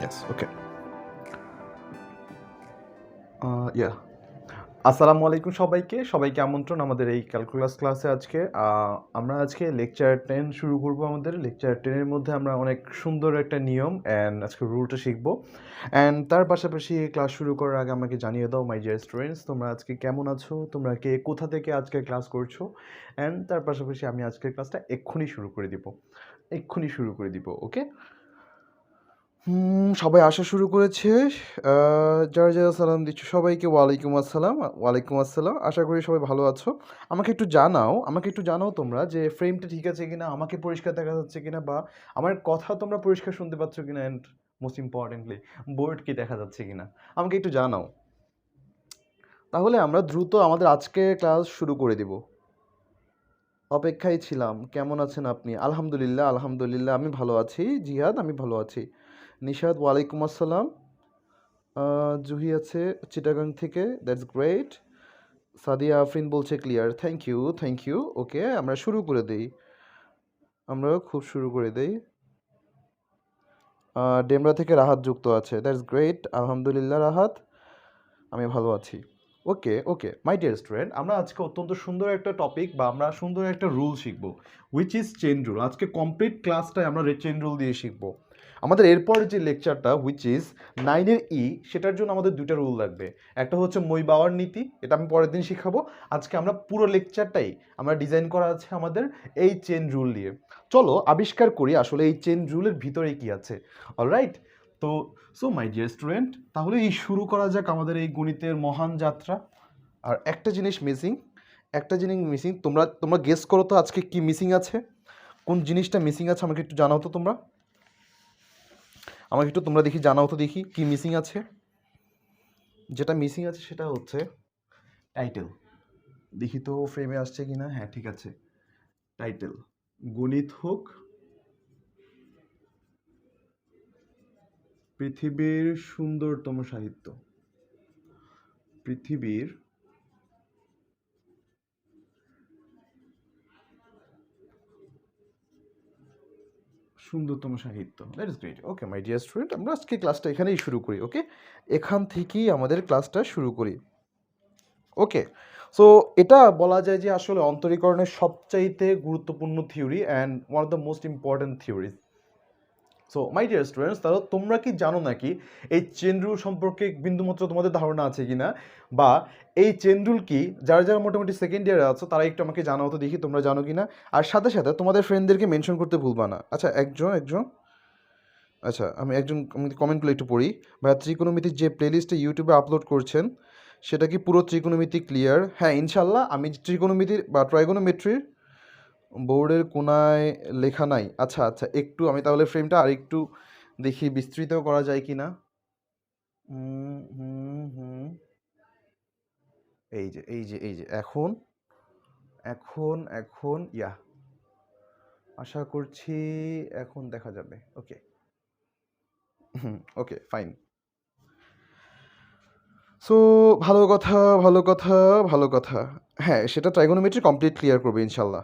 Yes, okay. Yeah. আসসালামু আলাইকুম সবাইকে আমন্ত্রণ আমাদের এই ক্যালকুলাস ক্লাসে আজকে। আমরা আজকে লেকচার 10 শুরু করব আমাদের। লেকচার 10 এর মধ্যে আমরা অনেক সুন্দর একটা নিয়ম অ্যান্ড আজকে রুলটা শিখব। অ্যান্ড তার পাশাপাশি ক্লাস শুরু করার আগে আমাকে জানিয়ে দাও মাই ডিয়ার স্টুডেন্টস, তোমরা আজকে কেমন আছো? তোমরা কে কোথা থেকে আজকে ক্লাস করছো? অ্যান্ড তার পাশাপাশি আমি আজকের ক্লাসটা এক্ষুনি শুরু করে দিব, ওকে? সবাই আসা শুরু করেছে। যারা সালাম দিচ্ছ সবাইকে ওয়ালাইকুম আসসালাম। ওয়ালাইকুম আসসালাম। আশা করি সবাই ভালো আছো। আমাকে একটু জানাও তোমরা যে ফ্রেমটা ঠিক আছে কিনা, আমাকে পরিষ্কার দেখা যাচ্ছে কিনা, বা আমার কথা তোমরা পরিষ্কার শুনতে পাচ্ছ কিনা, অ্যান্ড মোস্ট ইম্পর্টেন্টলি বোর্ড কি দেখা যাচ্ছে কিনা আমাকে একটু জানাও। তাহলে আমরা দ্রুত আমাদের আজকে ক্লাস শুরু করে দিব। অপেক্ষায় ছিলাম। কেমন আছেন আপনি? আলহামদুলিল্লাহ আমি ভালো আছি। জিহাদ, আমি ভালো আছি। নিশাদ, ওয়ালাইকুম আসসালাম। জুহি আছে চিটাগাং থেকে, দ্যাটস গ্রেট। সাদিয়া আফরিন বলছে ক্লিয়ার, থ্যাংক ইউ। ওকে, আমরা শুরু করে দেই। ডেমরা থেকে রাহাত যুক্ত আছে, দ্যাটস গ্রেট। আলহামদুলিল্লাহ রাহাত, আমি ভালো আছি। ওকে মাই ডিয়ার স্টুডেন্ট, আমরা আজকে অত্যন্ত সুন্দর একটা টপিক বা আমরা সুন্দর একটা রুল শিখব, হুইচ ইজ চেন রুল। আজকে কমপ্লিট ক্লাসটাই আমরা চেন রুল দিয়ে শিখব। আমাদের এরপর যে লেকচারটা হুইচ ইজ 9-এর সেটার জন্য আমাদের দুইটা রুল লাগবে। একটা হচ্ছে মই বাওয়ার নীতি, এটা আমি পরের দিন শিখাবো। আজকে আমরা পুরো লেকচারটাই আমরা ডিজাইন করা আছে আমাদের এই চেন রুল দিয়ে। চলো আবিষ্কার করি আসলে এই চেন রুলের ভিতরে কি আছে। অলরাইট, তো মাই ডিয়ার স্টুডেন্ট, তাহলে এই শুরু করা যাক আমাদের এই গণিতের মহান যাত্রা। আর একটা জিনিস মিসিং, তোমরা গেস করো তো আজকে কি মিসিং আছে, কোন জিনিসটা মিসিং আছে আমাকে একটু জানাও তো তোমরা। দেখি জানাও তো দেখি কি মিসিং আছে। যেটা মিসিং আছে সেটা হচ্ছে টাইটেল। দেখি তো ফ্রেমে আসছে কিনা। হ্যাঁ, ঠিক আছে। টাইটেল, গণিত হোক পৃথিবীর সুন্দরতম সাহিত্য। পৃথিবীর সুন্দরতম সাহিত্য, that is great. Okay my dear student, আমরা আজকে ক্লাসটা এখানেই শুরু করি। ওকে, এখান থেকেই আমাদের ক্লাসটা শুরু করি। ওকে, সো এটা বলা যায় যে আসলে অন্তরীকরণের সবচাইতে গুরুত্বপূর্ণ theory and one of the most important theories. So my dear students, তাহলে তোমরা কি জানো নাকি এই চেন রুল সম্পর্কে বিন্দুমাত্র তোমাদের ধারণা আছে কিনা, বা এই চেন রুল কি? যারা মোটামুটি সেকেন্ড ইয়ারে আছো তারা একটু আমাকে জানাও তো দেখি তোমরা জানো কিনা। আর সাথে সাথে তোমাদের ফ্রেন্ডদেরকে মেনশন করতে ভুলবা না। আচ্ছা, আমি কমেন্টগুলো একটু পড়ি। ভাইয়া, ত্রিকোণমিতির যে প্লেলিস্টে ইউটিউবে আপলোড করছেন সেটা কি পুরো ত্রিকোণমিতি ক্লিয়ার? হ্যাঁ, ইনশাল্লাহ। আমি ত্রিকোণমিতির বা ট্রাইগোনোমেট্রির বোর্ডের কোনায় লেখা নাই। আচ্ছা, একটু আমি তাহলে ফ্রেমটা আর একটু দেখি বিস্তৃত করা যায় কি না। এই যে এখন এখন এখন ইয়া আশা করছি এখন দেখা যাবে। Okay fine. সো ভালো কথা। হ্যাঁ, সেটা ট্রাইগোনোমেট্রি কমপ্লিট ক্লিয়ার করবে ইনশাল্লাহ।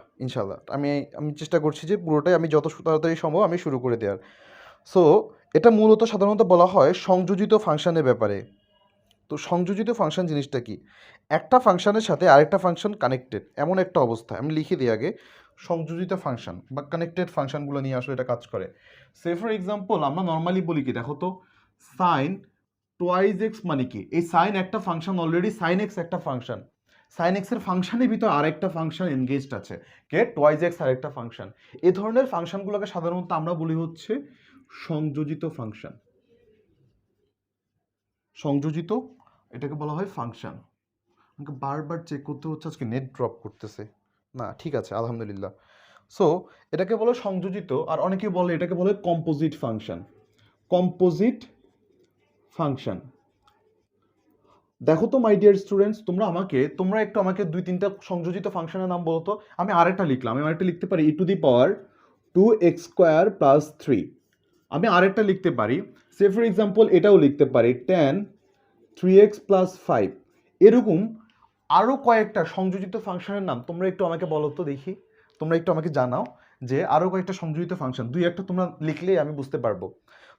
আমি চেষ্টা করছি যে পুরোটাই আমি যত তাড়াতাড়ি সম্ভব আমি শুরু করে দেওয়ার। সো এটা মূলত সাধারণত বলা হয় সংযোজিত ফাংশনের ব্যাপারে। তো সংযোজিত ফাংশন জিনিসটা কি? একটা ফাংশনের সাথে আরেকটা ফাংশন কানেক্টেড, এমন একটা অবস্থা। আমি লিখে দিই আগে, সংযোজিত ফাংশন বা কানেক্টেড ফাংশনগুলো নিয়ে আসলে এটা কাজ করে। সে ফর এক্সাম্পল আমরা নর্মালি বলি কি, দেখো তো, সাইন টোয়াইজ এক্স মানে কি? এই সাইন একটা ফাংশন, অলরেডি সাইন এক্স একটা ফাংশন, সাইন এক্স এর ফাংশনের ভিতর আরেকটা ফাংশন এনগেজড আছে, কে? টোয়াইজ এক্স আরেকটা ফাংশন। এই ধরনের ফাংশনগুলোকে সাধারণত আমরা বলি হচ্ছে সংযোজিত ফাংশন। সংযোজিত, এটাকে বলা হয় ফাংশন। আমাকে বারবার চেক করতে হচ্ছে, আজকে নেট ড্রপ করতেছে না। ঠিক আছে, আলহামদুলিল্লাহ। সো এটাকে বলে সংযোজিত, আর অনেকে বলে এটাকে বলে কম্পোজিট ফাংশন। Composite function. দেখো তো মাই ডিয়ার স্টুডেন্টস, তোমরা একটু আমাকে 2-3টা সংযোজিত ফাংশনের নাম বলো তো। আমি আরেকটা লিখতে পারি e⁻²+3। আমি আরেকটা লিখতে পারি, সে ফর এক্সাম্পল এটাও লিখতে পারি tan 3x+5। এরকম আরও কয়েকটা সংযোজিত ফাংশনের নাম তোমরা একটু আমাকে বলো তো দেখি। তোমরা একটু আমাকে জানাও যে আরও কয়েকটা সংযোজিত ফাংশন, 2-1টা তোমরা লিখলেই আমি বুঝতে পারবো।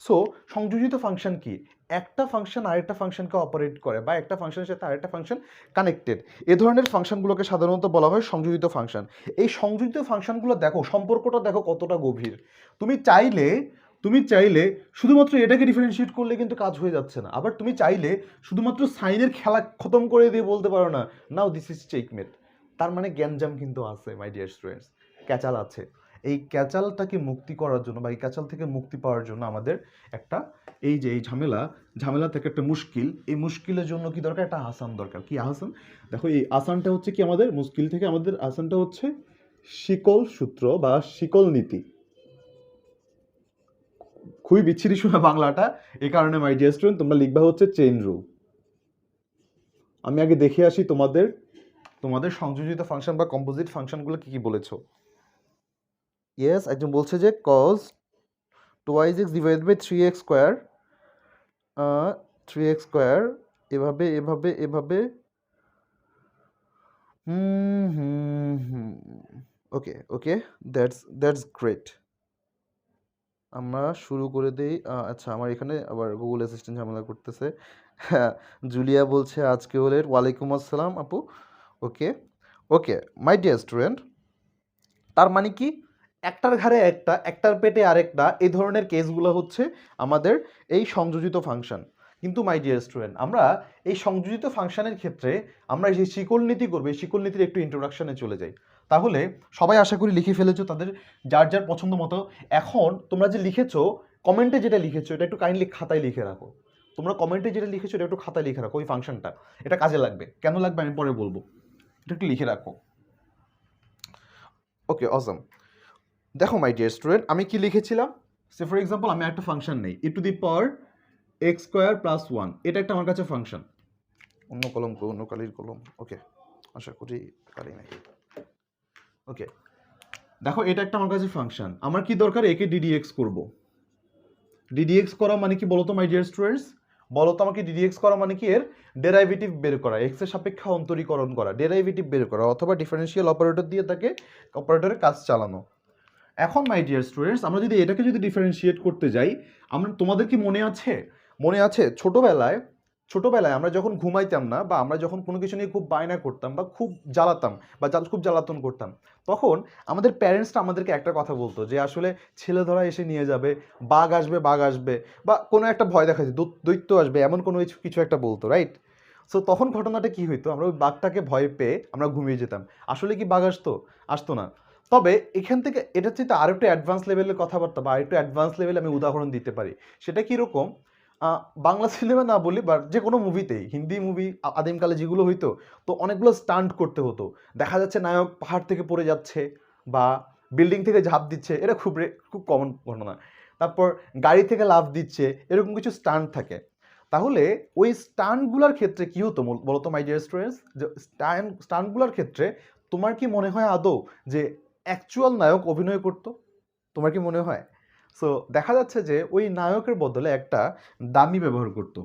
সো সংযোজিত ফাংশন কি? একটা ফাংশন আরেকটা ফাংশনকে অপারেট করে বা একটা ফাংশনের সাথে আরেকটা ফাংশন কানেক্টেড, এ ধরনের ফাংশনগুলোকে সাধারণত বলা হয় সংযোজিত ফাংশন। এই সংযোজিত ফাংশনগুলো দেখো, সম্পর্কটা দেখো কতটা গভীর। তুমি চাইলে তুমি চাইলে শুধুমাত্র এটাকে ডিফারেন্সিয়েট করলে কিন্তু কাজ হয়ে যাচ্ছে না। আবার তুমি চাইলে শুধুমাত্র সাইনের খেলা খতম করে দিয়ে বলতে পারো না নাও দিস ইজ চেকমেট। তার মানে গ্যাঞ্জাম কিন্তু আছে মাই ডিয়ার স্টুডেন্টস, ক্যাচাল আছে। এই ক্যাচালটাকে মুক্তি করার জন্য বা এই ক্যাচাল থেকে মুক্তি পাওয়ার জন্য আমাদের একটা এই যে এই ঝামেলা থেকে একটা মুশকিল, এই মুশকিলের জন্য কি দরকার? একটা আসান দরকার। কি আসান? দেখো এই আসানটা হচ্ছে কি, আমাদের মুশকিল থেকে আমাদের আসানটা হচ্ছে শিকল সূত্র বা শিকল নীতি। খুবই বিচ্ছিরি শোনা বাংলাটা, এই কারণে মাই ডিয়ার স্টুডেন্ট তোমরা লিখবা হচ্ছে চেইন রুল। আমি আগে দেখে আসি তোমাদের তোমাদের সংযোজিত ফাংশন বা কম্পোজিট ফাংশনগুলো কি কি বলেছো। ইয়েস, একজন বলছে যে cos 2x divide by 3x square, 3x square এভাবে এভাবে এভাবে। Hmm hmm hmm okay okay, that's great. আমরা শুরু করে দেই। আচ্ছা, আমার এখানে আবার গুগল অ্যাসিস্ট্যান্ট ঝামেলা করতেছে। হ্যাঁ, জুলিয়া বলছে আজকে হলে ওয়ালাইকুম আসসালাম আপু। ওকে ওকে মাই ডিয়ার স্টুডেন্ট, তার মানে কি একটার ঘাড়ে একটা, একটার পেটে আরেকটা, এই ধরনের কেসগুলো হচ্ছে আমাদের এই সংযোজিত ফাংশন। কিন্তু মাই ডিয়ার স্টুডেন্ট, আমরা এই সংযোজিত ফাংশনের ক্ষেত্রে আমরা যে শিকল নীতি করবে, এই শিকল নীতির একটু ইন্ট্রোডাকশনে চলে যাই। তাহলে সবাই আশা করি লিখে ফেলেছো তাদের যার যার পছন্দ মতো। এখন তোমরা যে লিখেছো, কমেন্টে যেটা লিখেছো এটা একটু কাইন্ডলি খাতায় লিখে রাখো। তোমরা কমেন্টে যেটা লিখেছো এটা একটু খাতায় লিখে রাখো, ওই ফাংশনটা। এটা কাজে লাগবে, কেন লাগবে আমি পরে বলবো, এটা একটু লিখে রাখো। ওকে অসম। দেখো মাই ডিয়ার স্টুডেন্ট, আমি কি লিখেছিলাম? সে ফর এক্সাম্পল আমি একটা ফাংশন নেই, e to the power x square plus one, এটা একটা আমার কাছে ফাংশন। অন্য কলম, অন্য কালির কলম। ওকে, আশা করি পারি নাই। ওকে, দেখো এটা একটা আমার কাছে ফাংশন। আমার কি দরকার? একে ডিডিএক্স করব। ডিডিএক্স করা মানে কি বলতো মাই ডিয়ার স্টুডেন্টস? বলতো আমাকে, ডিডিএক্স করা মানে কি? এর ডেরাইভেটিভ বের করা, এক্স এর সাপেক্ষে অন্তরীকরণ করা, ডেরাইভেটিভ বের করা, অথবা ডিফারেন্সিয়াল অপারেটর দিয়ে তাকে অপারেটরের কাজ চালানো। এখন মাই ডিয়ার স্টুডেন্টস, আমরা যদি এটাকে যদি ডিফারেন্সিয়েট করতে যাই, আমরা তোমাদের কি মনে আছে ছোটবেলায় আমরা যখন ঘুমাইতাম না, বা আমরা যখন কোনো কিছু নিয়ে খুব বায়না করতাম বা খুব জ্বালাতাম বা খুব জ্বালাতন করতাম, তখন আমাদের প্যারেন্টসটা আমাদেরকে একটা কথা বলতো যে আসলে ছেলে ধরা এসে নিয়ে যাবে, বাঘ আসবে, বা কোনো একটা ভয় দেখাচ্ছে, দৈত্য আসবে, এমন কোনো কিছু একটা বলতো, রাইট? সো তখন ঘটনাটা কি হইতো? আমরা ওই বাঘটাকে ভয় পেয়ে আমরা ঘুমিয়ে যেতাম। আসলে কি বাঘ আসতো? আসতো না। তবে এখান থেকে এটার চেয়ে আরো একটু অ্যাডভান্স লেভেলের কথাবার্তা বা আরেকটু অ্যাডভান্স লেভেলে আমি উদাহরণ দিতে পারি। সেটা কীরকম? বাংলা সিনেমা না বলি, বা যে কোনো মুভিতেই, হিন্দি মুভি আদিমকালে যেগুলো হইতো, তো অনেকগুলো স্টান্ট করতে হতো। দেখা যাচ্ছে নায়ক পাহাড় থেকে পড়ে যাচ্ছে বা বিল্ডিং থেকে ঝাঁপ দিচ্ছে, এটা খুব কমন ঘটনা। তারপর গাড়ি থেকে লাফ দিচ্ছে, এরকম কিছু স্টান্ট থাকে। তাহলে ওই স্টান্টগুলোর ক্ষেত্রে কি হতো বলতো মাই ডিয়ার স্টুডেন্টস? যে স্টান্টগুলোর ক্ষেত্রে তোমার কি মনে হয় আদৌ যে অ্যাকচুয়াল নায়ক অভিনয় করতো? তোমার কি মনে হয়? সো দেখা যাচ্ছে যে ওই নায়কের বদলে একটা ডামি ব্যবহার করতো।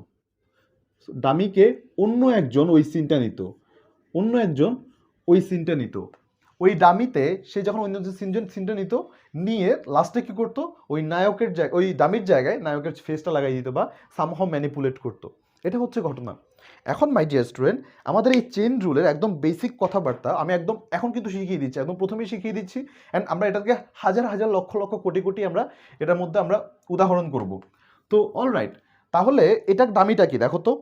ডামিকে অন্য একজন ওই সিনটা নিত, অন্য একজন ওই সিনটা নিত। ওই ডামিতে সে যখন অন্য যে সিনটা নিত, নিয়ে লাস্টে কি করতো? ওই নায়কের জায়গায়, ওই ডামির জায়গায় নায়কের ফেসটা লাগাই দিত বা সামহাও ম্যানিপুলেট করতো। এটা হচ্ছে ঘটনা। এখন মাই ডিয়ার স্টুডেন্ট, আমাদের এই চেইন রুলের একদম বেসিক কথাবার্তা আমি একদম এখন কিন্তু শিখিয়ে দিচ্ছি, একদম প্রথমেই শিখিয়ে দিচ্ছি। অ্যান্ড আমরা এটাকে হাজার হাজার লক্ষ লক্ষ কোটি কোটি আমরা এটার মধ্যে আমরা উদাহরণ করব। তো অলরাইট, তাহলে এটার দামিটা কি দেখো তো?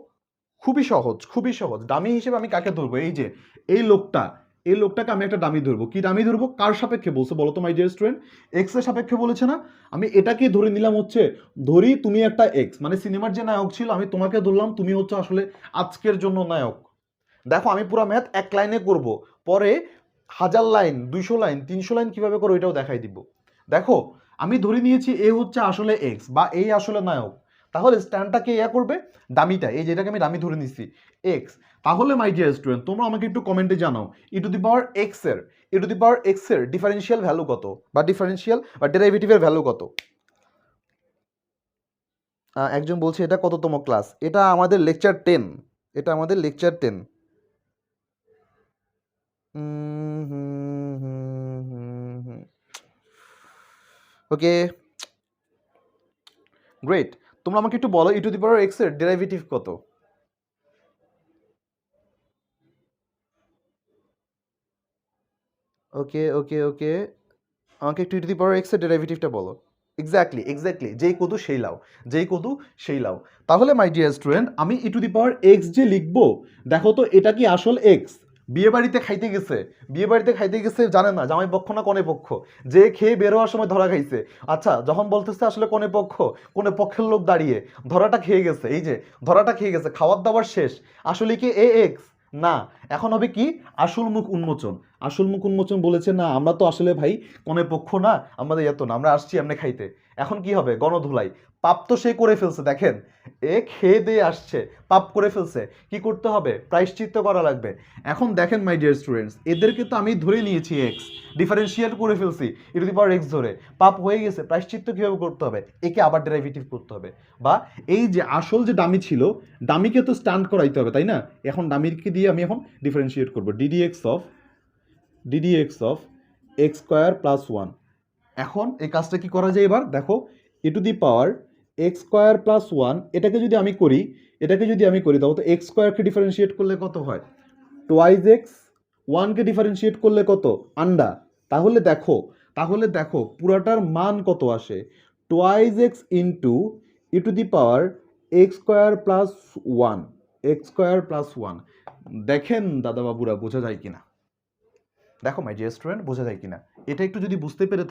খুবই সহজ, খুবই সহজ। ডামি হিসেবে আমি কাকে ধরবো? এই যে এই লোকটা, এই লোকটাকে আমি একটা ডামি ধরবো। কি ডামি ধরবো? কার সাপেক্ষে বলছো বলো তো মাই ডিয়ার স্টুডেন্ট? এক্স এর সাপেক্ষে বলেছে না? আমি এটাকে ধরে নিলাম হচ্ছে, ধরি তুমি একটা এক্স, মানে সিনেমার যে নায়ক ছিল আমি তোমাকে ধরলাম, তুমি হচ্ছে আসলে আজকের জন্য নায়ক। দেখো আমি পুরো ম্যাথ এক লাইনে করব, পরে 1000 লাইন, 200 লাইন, 300 লাইন কিভাবে করো এটাও দেখাই দিব। দেখো আমি ধরে নিয়েছি এ হচ্ছে আসলে এক্স বা এই আসলে নায়ক। তাহলে স্ট্যান্ডটাকে ইয়া করবে ডামিটা, এই যেটাকে আমি ডামি ধরে নিচ্ছি এক্স। তাহলে মাই ডিয়ার স্টুডেন্ট, তোমরা আমাকে একটু কমেন্টে জানাও ই টু দি পাওয়ার এক্স এর ডিফারেন্সিয়াল ভ্যালু কত, বা ডিফারেন্সিয়াল বা ডেরিভেটিভের ভ্যালু কত? একজন বলছে এটা কততম ক্লাস? এটা আমাদের লেকচার 10। এটা আমাদের লেকচার 10। ওকে, গ্রেট। তোমরা আমাকে একটু বলো e⁻x এর ডেরিভেটিভ কত? ওকে ওকে ওকে, আমাকে একটু e⁻x এর ডেরিভেটিভটা বলো। এক্স্যাক্টলি যেই কদু সেই লাও, যেই কদু সেই লাও। তাহলে মাই ডিয়ার স্টুডেন্ট, আমি e⁻x যে লিখবো, দেখো তো এটা কি আসল এক্স? বিয়ে বাড়িতে খাইতে গেছে জানেন না জামাই পক্ষ না কনে পক্ষ, যে খেয়ে বের হওয়ার সময় ধরা খাইছে। আচ্ছা, যখন বলতেছে আসলে কনে পক্ষের লোক দাঁড়িয়ে ধরাটা খেয়ে গেছে, এই যে ধরাটা খেয়ে গেছে, খাওয়ার দাওয়ার শেষ, আসলে কি এ এক্স? না, এখন হবে কি আসল মুখ উন্মোচন। আসল মুখ উন্মোচন বলেছে না, আমরা তো আসলে ভাই কনে পক্ষ না, আমাদের এত না, আমরা আসছি এমনি খাইতে। এখন কি হবে? গণধুলাই। পাপ তো সে করে ফেলছে, দেখেন এ খেয়ে দিয়ে আসছে, পাপ করে ফেলছে, কি করতে হবে? প্রায়শ্চিত্ত করা লাগবে। এখন দেখেন মাই ডিয়ার স্টুডেন্টস, এদেরকে তো আমি ধরে নিয়েছি এক্স, ডিফারেন্সিয়েট করে ফেলছি e⁻x ধরে, পাপ হয়ে গেছে, প্রায়শ্চিত্ত কীভাবে করতে হবে? একে আবার ডেরিভেটিভ করতে হবে, বা এই যে আসল যে ডামি ছিল, ডামিকে তো স্ট্যান্ড করাইতে হবে, তাই না? এখন ডামিকে দিয়ে আমি এখন ডিফারেন্সিয়েট করবো ddx of x² + 1। এখন এই কাজটা কি করা যায় এবার দেখো, e⁻x² + 1 এটাকে যদি আমি করি তাহলে তো x²কে ডিফারেন্সিয়েট করলে কত হয়? Twice x. 1কে ডিফারেন্সিয়েট করলে কত? আন্ডা। তাহলে দেখো পুরাটার মান কত আসে? Twice x into e⁻x² + 1, x² + 1। দেখেন দাদাবাবুরা, বোঝা যায় কিনা? দেখো মাই ডিয়ার স্টুডেন্ট, বোঝা যায় কিনা? এটা একটু যদি বুঝতে পেরে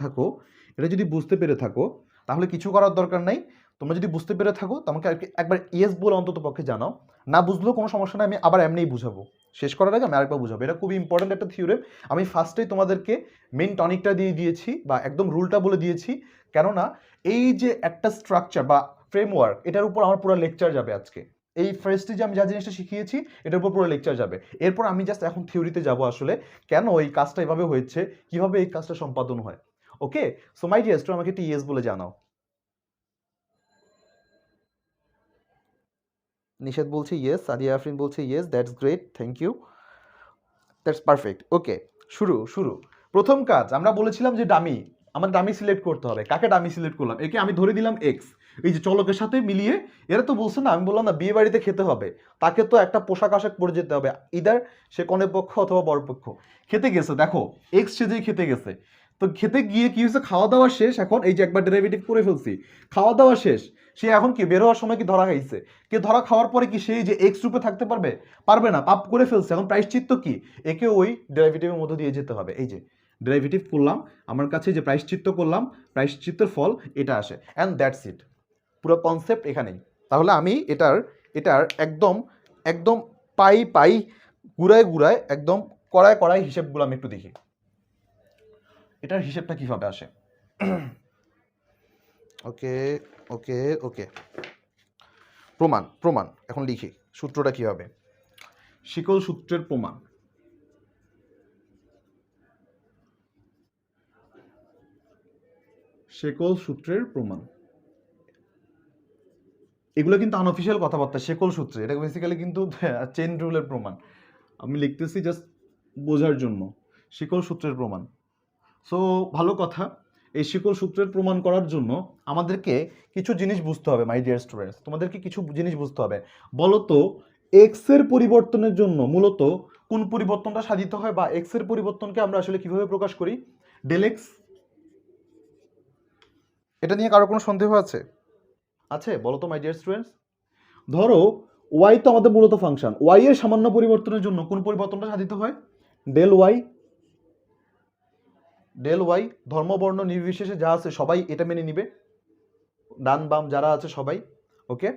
থাকো তাহলে কিছু করার দরকার নাই। তোমরা যদি বুঝতে পেরে থাকো তোমাকে একবার ইয়েস বলে অন্তত পক্ষে জানাও। না বুঝলেও কোনো সমস্যা নাই, আমি আবার এমনিই বুঝাবো। শেষ করার আগে আমি আরেকবার বুঝাবো। এটা খুবই ইম্পর্টেন্ট একটা থিওরেম। আমি ফার্স্টেই তোমাদেরকে মেইন টনিকটা দিয়ে দিয়েছি বা একদম রুলটা বলে দিয়েছি, কেননা এই যে একটা স্ট্রাকচার বা ফ্রেমওয়ার্ক, এটার উপর আমার পুরো লেকচার যাবে আজকে। এই ফার্স্টে যে আমি যা জিনিসটা শিখিয়েছি এটার উপর পুরো লেকচার যাবে। এরপর আমি জাস্ট এখন থিওরিতে যাব, আসলে কেন এই কাজটা এভাবে হয়েছে, কিভাবে এই কাজটা সম্পাদন হয়। ওকে, সো মাই ডিয়ার স্টুডেন্ট, আমাকে একটু ইয়েস বলে জানাও। নিষেধ বলছে ইয়েস, সাদিয়া আফরিন বলছে yes, that's great, thank you, that's perfect. Okay, শুরু। প্রথম কাজ আমরা বলেছিলাম যে ডামি, আমার ডামি সিলেক্ট করতে হবে। কাকে ডামি সিলেক্ট করলাম? একে আমি ধরে দিলাম এক্স। এই যে চলকের সাথে মিলিয়ে, এরা তো বলছে না, আমি বললাম না বিয়ে বাড়িতে খেতে হবে, তাকে তো একটা পোশাক আশাক পরে যেতে হবে, ইদার সে কনে পক্ষ অথবা বরপক্ষ। খেতে গেছে, দেখো এক্স সেজেই খেতে গেছে। তো খেতে গিয়ে কি হয়েছে? খাওয়া দাওয়া শেষ। এখন এই যে একবার ডেরিভেটিভ করে ফেলছি, খাওয়া দাওয়া শেষ। সে এখন কি বের হওয়ার সময় কি ধরা খাইছে? কে ধরা খাওয়ার পরে কি সেই যে এক্স রূপে থাকতে পারবে? পারবে না, পাপ করে ফেলছে। এখন প্রায়শ্চিত্ত কি? একে ওই ডেরিভেটিভের মধ্যে দিয়ে যেতে হবে। এই যে ডেরিভেটিভ করলাম, আমার কাছে যে প্রায়শ্চিত্ত করলাম, প্রায়শ্চিত্তের ফল এটা আসে, অ্যান্ড দ্যাটস ইট। পুরো কনসেপ্ট এখানেই। তাহলে আমি এটার একদম একদম পাই গুড়ায় একদম কড়ায় হিসেবগুলো আমি একটু দেখি, এটার হিসেবটা কিভাবে আসে। ওকে ওকে ওকে, প্রমাণ এখন লিখি, সূত্রটা কি হবে? শিকল সূত্রের প্রমাণ। শেকল সূত্রের প্রমাণ, এগুলো কিন্তু আনঅফিসিয়াল কথাবার্তা। শেকল সূত্রে, এটা বেসিক্যালি কিন্তু চেন রুলের প্রমাণ। আমি লিখতেছি জাস্ট বোঝার জন্য, শিকল সূত্রের প্রমাণ। সো ভালো কথা, এই শিকল সূত্রের প্রমাণ করার জন্য আমাদেরকে কিছু জিনিস বুঝতে হবে মাই ডিয়ার স্টুডেন্টস। তোমাদেরকে কিছু জিনিস বুঝতে হবে। বলো তো এক্স এর পরিবর্তনের জন্য মূলত কোন পরিবর্তনটা সাধিত হয়, বা এক্স এর পরিবর্তনকে আমরা আসলে কিভাবে প্রকাশ করি? Del x. এটা নিয়ে কারো কোনো সন্দেহ আছে? বলো তো মাই ডিয়ার স্টুডেন্টস। ধরো ওয়াই তো আমাদের মূলত ফাংশন, ওয়াই এর সামান্য পরিবর্তনের জন্য কোন পরিবর্তনটা সাধিত হয়? Del y. ধর্ম বর্ণ নির্বিশেষে যা আছে সবাই এটা মেনে নিবে, ডান বাম যারা আছে সবাই। ওকে,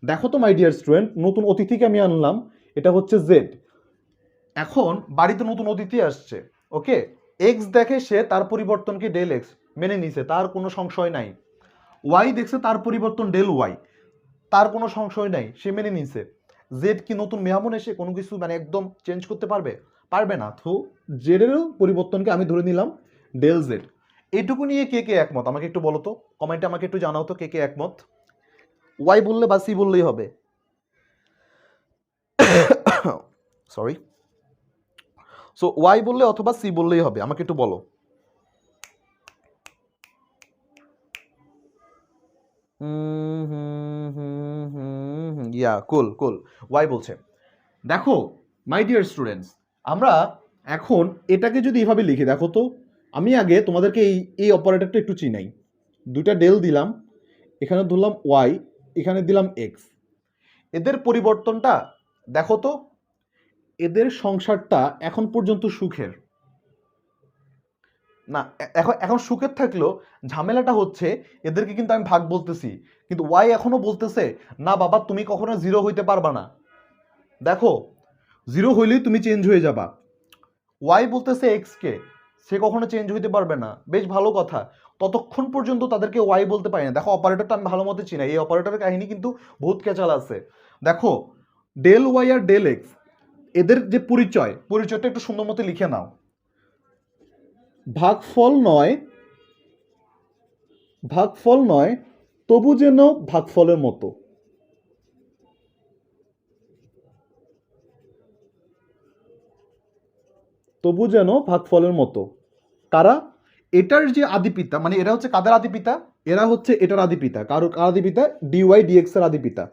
দেখো তো মাই ডিয়ার স্টুডেন্ট, নতুন অতিথিকে আমি আনলাম, এটা হচ্ছে জেড। এখন বাড়িতে নতুন অতিথি আসছে, ওকে, এক্স দেখে সে তার পরিবর্তনকে ডেল এক্স মেনে নিছে, তার কোনো সংশয় নাই। ওয়াই দেখছে তার পরিবর্তন ডেল ওয়াই, তার কোনো সংশয় নাই, সে মেনে নিছে। জেড কি নতুন মেহমান এসে কোনো কিছু মানে একদম চেঞ্জ করতে পারবে না। তো জেডেরও পরিবর্তনকে আমি ধরে নিলাম ডেল জেড। এটুকু নিয়ে কে একমত আমাকে একটু বলো তো, কমেন্টে আমাকে একটু জানাও তো কে একমত। ওয়াই বললে বা সি বললেই হবে, সরি। সো ওয়াই বললে অথবা সি বললেই হবে, আমাকে একটু বলো। ইয়া কুল কুল। ওয়াই বলছে, দেখো মাই ডিয়ার স্টুডেন্টস, আমরা এখন এটাকে যদি এভাবে লিখি, দেখো তো, আমি আগে তোমাদেরকে এই অপারেটরটা একটু চিনাই। দুইটা ডেল দিলাম, এখানে ধরলাম ওয়াই, এখানে দিলাম এক্স। এদের পরিবর্তনটা দেখো তো, এদের সংসারটা এখন পর্যন্ত সুখের না। এখন এখন সুখের থাকলেও ঝামেলাটা হচ্ছে এদেরকে কিন্তু আমি ভাগ বলতেছি, কিন্তু ওয়াই এখনো বলতেছে না বাবা তুমি কখনো জিরো হইতে পারবা না। দেখো, জিরো হইলেই তুমি চেঞ্জ হয়ে যাবা। ওয়াই বলতেছে এক্স কে সে কখনো চেঞ্জ হইতে পারবে না। বেশ ভালো কথা, ততক্ষণ পর্যন্ত তাদেরকে ওয়াই বলতে পারি না। দেখো অপারেটরটা আমি ভালো মতো চিনি, এই অপারেটরের কাহিনী কিন্তু বহুত ক্যাচাল আছে। দেখো ডেল ওয়াই আর ডেল এক্স, এদের যে পরিচয়টা একটু সুন্দর মতো লিখে নাও। ভাগফল নয়, ভাগফল নয়, তবু যেন ভাগফলের মতো। তবু যেন ভাগফলের মতো। কারা? এটার যে আদিপিতা, মানে এরা হচ্ছে কাদের আদিপিতা? এরা হচ্ছে এটার আদিপিতা। কার আদিপিতা? ডিওয়াই ডিএক্স এর আদিপিতা।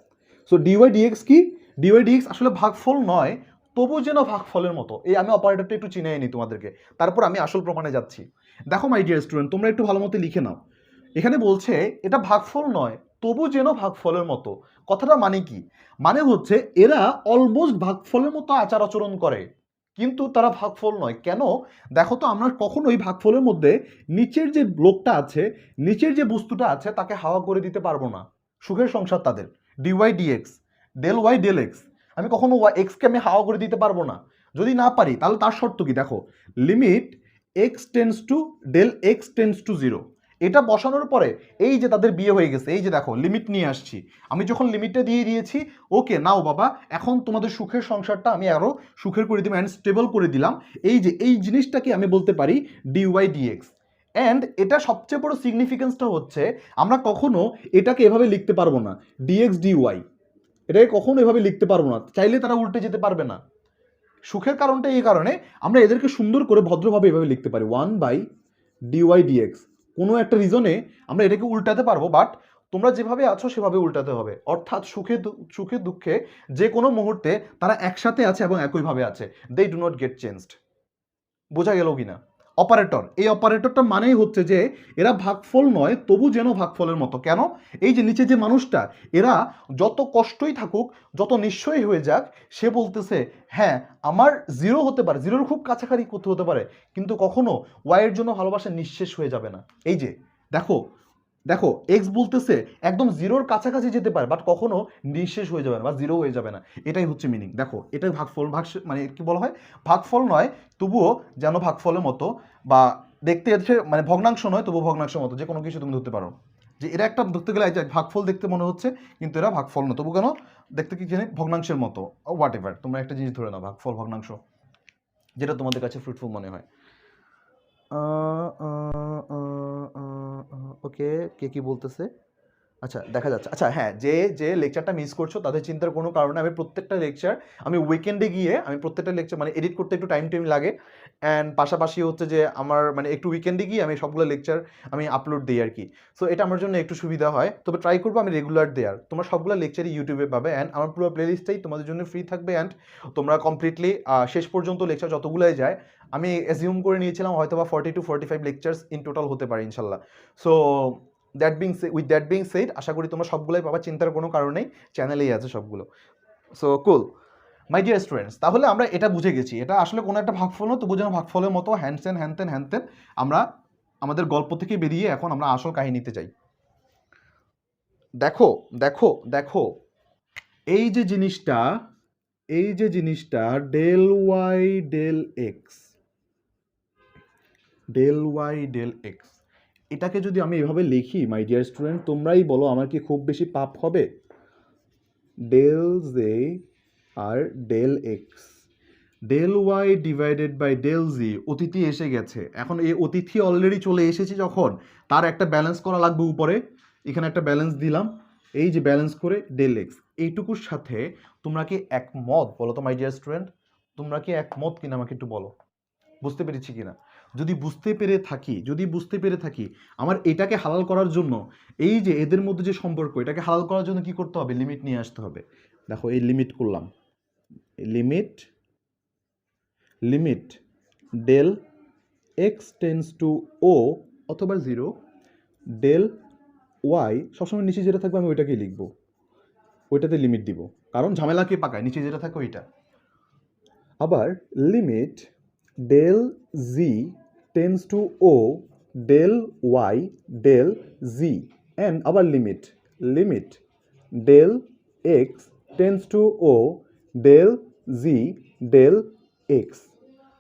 সো ডিওয়াই ডিএক্স কি? ডিওয়াই ডিএক্স আসলে ভাগফল নয়, তবু যেন ভাগফলের মতো। এই আমি অপারেটরটা একটু চিনিয়ে নিই তোমাদেরকে, তারপর আমি আসল প্রমাণে যাচ্ছি। দেখো মাই ডিয়ার স্টুডেন্ট, তোমরা একটু ভালো মতো লিখে নাও। এখানে বলছে এটা ভাগফল নয়, তবু যেন ভাগফলের মতো। কথাটা মানে কি? মানে হচ্ছে এরা অলমোস্ট ভাগফলের মতো আচার আচরণ করে, কিন্তু তারা ভাগফল নয়। কেন? দেখো তো, আমরা কখনোই ভাগফলের মধ্যে নিচের যে লোকটা আছে, নিচের যে বস্তুটা আছে তাকে হাওয়া করে দিতে পারবো না। সুখের সংসার তাদের, dy dx, del y del x. আমি কখনো এক্সকে আমি হাওয়া করে দিতে পারবো না। যদি না পারি তাহলে তার শর্ত কি? দেখো, limit x tends to del x tends to zero. এটা বসানোর পরে এই যে তাদের বিয়ে হয়ে গেছে, এই যে দেখো লিমিট নিয়ে আসছি। আমি যখন লিমিটটা দিয়ে দিয়েছি, ওকে নাও বাবা, এখন তোমাদের সুখের সংসারটা আমি আরো সুখের করে দিলাম, অ্যান্ড স্টেবল করে দিলাম। এই যে এই জিনিসটাকে আমি বলতে পারি ডিওয়াই ডিএক্স। অ্যান্ড এটা সবচেয়ে বড় সিগনিফিকেন্সটা হচ্ছে আমরা কখনো এটাকে এভাবে লিখতে পারবো না, ডিএক্স ডিওয়াই। এটাকে কখনো এভাবে লিখতে পারবো না, চাইলে তারা উল্টে যেতে পারবে না। সুখের কারণটা এই কারণে আমরা এদেরকে সুন্দর করে ভদ্রভাবে এভাবে লিখতে পারি, 1/dy dx। কোনো একটা রিজনে আমরা এটাকে উল্টাতে পারবো, বাট তোমরা যেভাবে আছো সেভাবে উল্টাতে হবে। অর্থাৎ সুখে দুঃখে যে কোনো মুহূর্তে তারা একসাথে আছে এবং একইভাবে আছে। They do not get changed. বোঝা গেল কিনা? অপারেটর, এই অপারেটরটা মানেই হচ্ছে যে এরা ভাগফল নয়, তবু যেন ভাগফলের মতো। কেন? এই যে নিচে যে মানুষটা, এরা যত কষ্টই থাকুক, যত নিশ্চয়ই হয়ে যাক, সে বলতেছে হ্যাঁ আমার জিরো হতে পারে, জিরোর খুব কাছাকাছি করতে হতে পারে, কিন্তু কখনো ওয়াইয়ের জন্য ভালোবাসা নিঃশেষ হয়ে যাবে না। এই যে দেখো, দেখো এক্স বলতেছে একদম জিরোর কাছাকাছি যেতে পারে, বাট কখনো নিঃশেষ হয়ে যাবে না বা জিরো হয়ে যাবে না। এটাই হচ্ছে মিনিং। দেখো এটাই ভাগফল, মানে কি বলা হয়, ভাগফল নয় তবুও যেন ভাগফলের মতো, বা দেখতে যাচ্ছে মানে ভগ্নাংশ নয় তবু ভগ্নাংশের মতো, যে কোনো কিছু তুমি ধরতে পারো। যে এরা একটা ধরতে গেলে ভাগফল দেখতে মনে হচ্ছে, কিন্তু এরা ভাগফল না, তবু কেন দেখতে কি জানি ভগ্নাংশের মতো। হোয়াট এভার, তোমরা একটা জিনিস ধরে নাও, ভাগফল ভগ্নাংশ, যেটা তোমাদের কাছে ফ্রুটফুল মনে হয়। ওকে, কে কি বলতেছে? আচ্ছা দেখা যাচ্ছে। আচ্ছা হ্যাঁ, যে যে লেকচারটা মিস করছো তাদের চিন্তার কোনো কারণে আমি প্রত্যেকটা লেকচার, আমি উইকেন্ডে গিয়ে আমি প্রত্যেকটা লেকচার মানে এডিট করতে একটু টাইম লাগে, অ্যান্ড পাশাপাশি হচ্ছে যে আমার মানে একটু উইকেন্ডে গিয়ে আমি সবগুলো লেকচার আমি আপলোড দিই আর কি। সো এটা আমার জন্য একটু সুবিধা হয়, তবে ট্রাই করবো আমি রেগুলার দেওয়ার। তোমরা সবগুলো লেকচারই ইউটিউবে পাবে, অ্যান্ড আমার পুরো প্লেলিস্টটাই তোমাদের জন্য ফ্রি থাকবে। অ্যান্ড তোমরা কমপ্লিটলি শেষ পর্যন্ত লেকচার যতগুলোই যায়, আমি অ্যাজিউম করে নিয়েছিলাম হয়তো বা 40 to 45 লেকচার্স ইন টোটাল হতে পারে ইনশাল্লাহ। So with that being said, আশা করি তোমরা সবগুলোই পাবা, চিন্তার কোনো কারণ নেই, চ্যানেলেই আছে সবগুলো। সো কুল মাই ডিয়ার স্টুডেন্টস, তাহলে আমরা এটা বুঝে গেছি, এটা আসলে কোনো একটা ভাগফল না, তবু যেন ভাগফলের মতো, হ্যানসেন হ্যানতেন হ্যানতেন। আমরা আমাদের গল্প থেকে বেরিয়ে এখন আমরা আসল কাহিনীতে যাই। দেখো দেখো দেখো, এই যে জিনিসটা, এই যে জিনিসটা del y del x, del y del x, এটাকে যদি আমি এভাবে লিখি মাই ডিয়ার স্টুডেন্ট, তোমরাই বলো আমার কি খুব বেশি পাপ হবে? ডেল জে আর del x, del y divided by del z. অতিথি এসে গেছে, এখন এই অতিথি অলরেডি চলে এসেছে, যখন তার একটা ব্যালেন্স করা লাগবে উপরে, এখানে একটা ব্যালেন্স দিলাম, এই যে ব্যালেন্স করে ডেল এক্স। এইটুকুর সাথে তোমরা কি একমত বলো তো মাই ডিয়ার স্টুডেন্ট? তোমরা কি একমত কিনা আমাকে একটু বলো, বুঝতে পেরেছি কিনা? যদি বুঝতে পেরে থাকি আমার এটাকে হালাল করার জন্য এই যে এদের মধ্যে যে সম্পর্ক এটাকে হালাল করার জন্য কি করতে হবে, লিমিট নিয়ে আসতে হবে। দেখো এই লিমিট করলাম, limit del x tends to o অথবা 0, ডেল ওয়াই সবসময় নিচে যেটা থাকবে আমি ওইটাকেই লিখবো, ওইটাতে লিমিট দিব, কারণ ঝামেলাকে পাকায়, নিচে যেটা থাকে ওইটা। আবার limit del z tends to o del y del z, and আবার limit del x tends to o del z del x.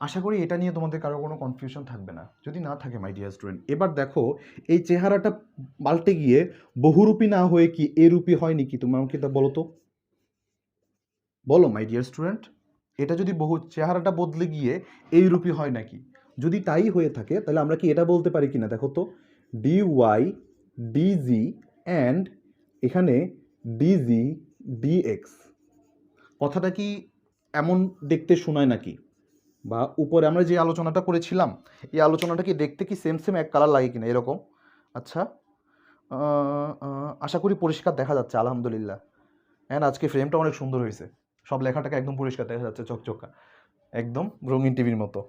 আশা করি এটা নিয়ে তোমাদের কারো কোনো কনফিউশন থাকবে না। যদি না থাকে মাই ডিয়ার স্টুডেন্ট, এবার দেখো এই চেহারাটা পাল্টে গিয়ে বহুরূপী না হয়ে কি এরূপী হয়নি কি? তুমি আমাকে এটা বলো তো, বলো মাই ডিয়ার স্টুডেন্ট, এটা যদি চেহারাটা বদলে গিয়ে এইরূপী হয় নাকি? যদি তাই হয়ে থাকে তাহলে আমরা কি এটা বলতে পারি কিনা দেখো তো, ডি ওয়াই ডিজি অ্যান্ড এখানে ডিজি ডিএক্স, কথাটা কি এমন দেখতে শোনায় নাকি? বা উপরে আমরা যে আলোচনাটা করেছিলাম এই আলোচনাটা কি দেখতে কি সেম এক কালার লাগে কিনা এরকম? আচ্ছা, আশা করি পরিষ্কার দেখা যাচ্ছে, আলহামদুলিল্লাহ। অ্যান্ড আজকে ফ্রেমটা অনেক সুন্দর হয়েছে, সব লেখাটাকে একদম পরিষ্কার দেখা যাচ্ছে, চকচকা, একদম রঙিন টিভির মতো।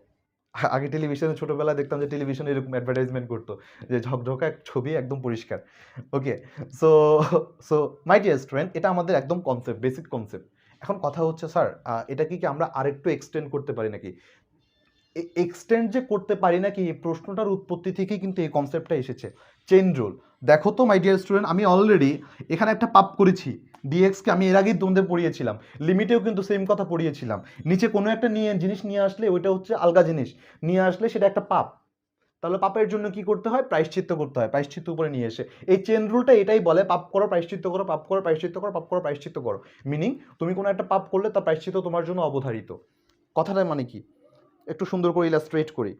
আগে টেলিভিশনে ছোটোবেলায় দেখতাম যে টেলিভিশনে এরকম অ্যাডভার্টাইজমেন্ট করতো যে ঝকঝকা ছবি একদম পরিষ্কার। Okay, so so my dear student, এটা আমাদের একদম কনসেপ্ট, বেসিক কনসেপ্ট। এখন কথা হচ্ছে স্যার এটা কি আমরা আরেকটু এক্সটেন্ড করতে পারি নাকি? এক্সটেন্ড যে করতে পারি নাকি এই প্রশ্নটার উৎপত্তি থেকেই কিন্তু এই কনসেপ্টটা এসেছে, চেইন রুল। দেখো তো মাই ডিয়ার স্টুডেন্ট, আমি অলরেডি এখানে একটা পাপ করেছি, ডিএক্সকে আমি এর আগেই তোমাদের পড়িয়েছিলাম, লিমিটেও কিন্তু সেম কথা পড়িয়েছিলাম। নিচে কোনো একটা জিনিস নিয়ে আসলে ওইটা হচ্ছে আলগা জিনিস নিয়ে আসলে সেটা একটা পাপ। তাহলে পাপের জন্য কি করতে হয়? প্রায়শ্চিত্ত করতে হয়, প্রায়শ্চিত্ত উপরে নিয়ে এসে এই চেন রুলটা এটাই বলে, পাপ করো প্রায়শ্চিত্ত করো, পাপ করো প্রায়শ্চিত্ত করো, পাপ করো প্রায়শ্চিত্ত করো। মিনিং তুমি কোনো একটা পাপ করলে তার প্রায়শ্চিত্ত তোমার জন্য অবধারিত। কথাটা মানে কি? একটু সুন্দর করে ইলাস্ট্রেট করি,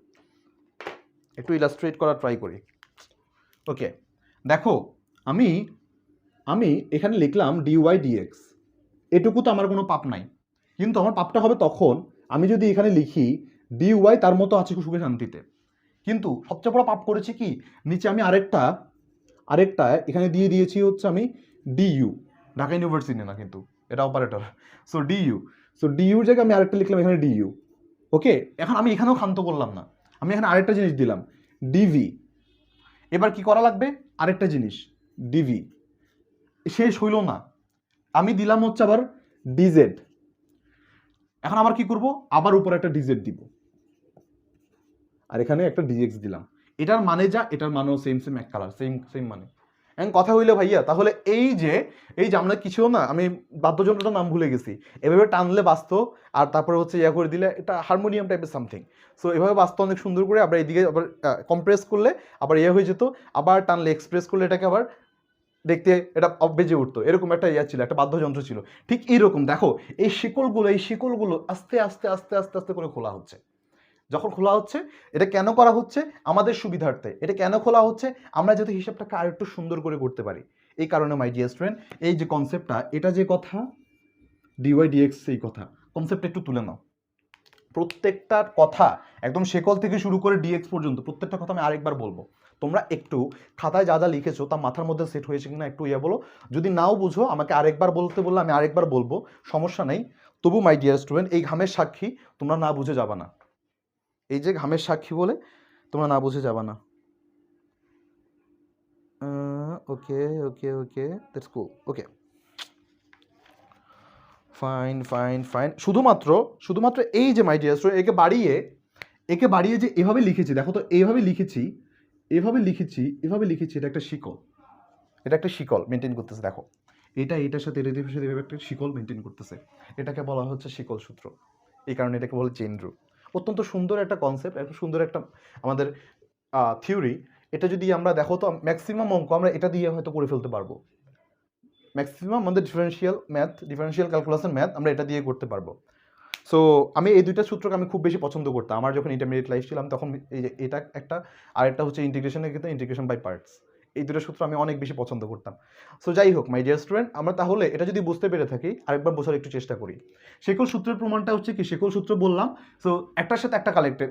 একটু ইলাস্ট্রেট করার ট্রাই করি। ওকে, দেখো আমি আমি এখানে লিখলাম ডিওয়াই ডিএক্স, এটুকু তো আমার কোনো পাপ নাই, কিন্তু আমার পাপটা হবে তখন আমি যদি এখানে লিখি ডিওয়াই তার মতো আছে সুখে শান্তিতে। কিন্তু সবচেয়ে বড় পাপ করেছি কি, নিচে আমি আরেকটা এখানে দিয়ে দিয়েছি হচ্ছে আমি ডিইউ, ঢাকা ইউনিভার্সিটি না কিন্তু এটা অপারেটর, সো ডিইউর জায়গায় আমি আরেকটা লিখলাম এখানে ডিইউ। ওকে, এখন আমি এখানেও ক্ষান্ত করলাম না, আমি এখানে আরেকটা জিনিস দিলাম ডিভি। এবার কি করা লাগবে? আরেকটা জিনিস ডিভি, শেষ হইল না, আমি দিলাম হচ্ছে আবার ডিজেড। এখন আবার কি করব? আবার উপরে একটা ডিজেড দিব, আর এখানে একটা ডিএক্স দিলাম। এটার মানে যা, এটার মানেও সেম এক কালার, সেম মানে। এখন কথা হইলো ভাইয়া, তাহলে এই যে আমরা কিছু না, আমি বাদ্যযন্ত্রটার নাম ভুলে গেছি, এভাবে টানলে বাজতো আর তারপরে হচ্ছে ইয়া করে দিলে এটা হারমোনিয়াম টাইপের সামথিং। সো এভাবে বাজতো অনেক সুন্দর করে, আবার এইদিকে আবার কম্প্রেস করলে আবার ইয়ে হয়ে যেত, আবার টানলে এক্সপ্রেস করলে এটাকে আবার দেখতে এটা বেজে উঠতো, এরকম একটা ইয়া ছিল, একটা বাদ্যযন্ত্র ছিল। ঠিক এইরকম দেখো এই শিকলগুলো আস্তে আস্তে আস্তে আস্তে আস্তে করে খোলা হচ্ছে। যখন খোলা হচ্ছে, এটা কেন করা হচ্ছে? আমাদের সুবিধার্থে। এটা কেন খোলা হচ্ছে? আমরা যাতে হিসাবটাকে আর একটু সুন্দর করে করতে পারি, এই কারণে মাই ডিয়ার স্টুডেন্ট এই যে কনসেপ্টটা, এটা যে কথা ডিওয়াই ডিএক্স, সেই কথা কনসেপ্টটা একটু তুলে নাও। প্রত্যেকটার কথা একদম শেকল থেকে শুরু করে ডিএক্স পর্যন্ত প্রত্যেকটা কথা আমি আরেকবার বলবো, তোমরা একটু খাতায় যা যা লিখেছো তা মাথার মধ্যে সেট হয়েছে কিনা একটু ইয়ে বলো। যদি নাও বুঝো আমাকে আরেকবার বলতে বললে আমি আরেকবার বলবো, সমস্যা নেই। তবু মাই ডিয়ার স্টুডেন্ট এই ঘামের সাক্ষী তোমরা না বুঝে যাবা না, এই যে ঘামের সাক্ষী বলে তোমরা না বুঝে যাবা না। ওকে ওকে okay, that's cool. Okay, fine. শুধুমাত্র এই যে মাই ডিয়ার স্টুডেন্ট একে বাড়িয়ে যে এভাবে লিখেছি, দেখো তো এভাবে লিখেছি, এটা একটা শিকল মেনটেন করতেছে। দেখো এটার সাথে এভাবে একটা শিকল মেনটেন করতেছে, এটাকে বলা হচ্ছে শিকল সূত্র। এই কারণে এটাকে বলে চেইন রুল। অত্যন্ত সুন্দর একটা কনসেপ্ট, একটা সুন্দর একটা আমাদের থিওরি। এটা যদি আমরা দেখো তো ম্যাক্সিমাম অঙ্ক আমরা এটা দিয়ে হয়তো করে ফেলতে পারবো, ম্যাক্সিমাম আমাদের ডিফারেন্সিয়াল ক্যালকুলাসের ম্যাথ আমরা এটা দিয়ে করতে পারবো। সো আমি এই দুইটা সূত্রকে আমি খুব বেশি পছন্দ করতাম আমার যখন ইন্টারমিডিয়েট লাইফ ছিলাম তখন। এই যে এটা একটা, আরেকটা হচ্ছে ইন্টিগ্রেশনের ক্ষেত্রে ইন্টিগ্রেশন বাই পার্টস, এই দুটো সূত্র আমি অনেক বেশি পছন্দ করতাম। সো যাই হোক মাই ডিয়ার স্টুডেন্ট, আমরা তাহলে এটা যদি বুঝতে পেরে থাকি আরেকবার বোঝার একটু চেষ্টা করি। শেকল সূত্রের প্রমাণটা হচ্ছে কি, শেকল সূত্র বললাম, সো একটার সাথে একটা কানেক্টেড,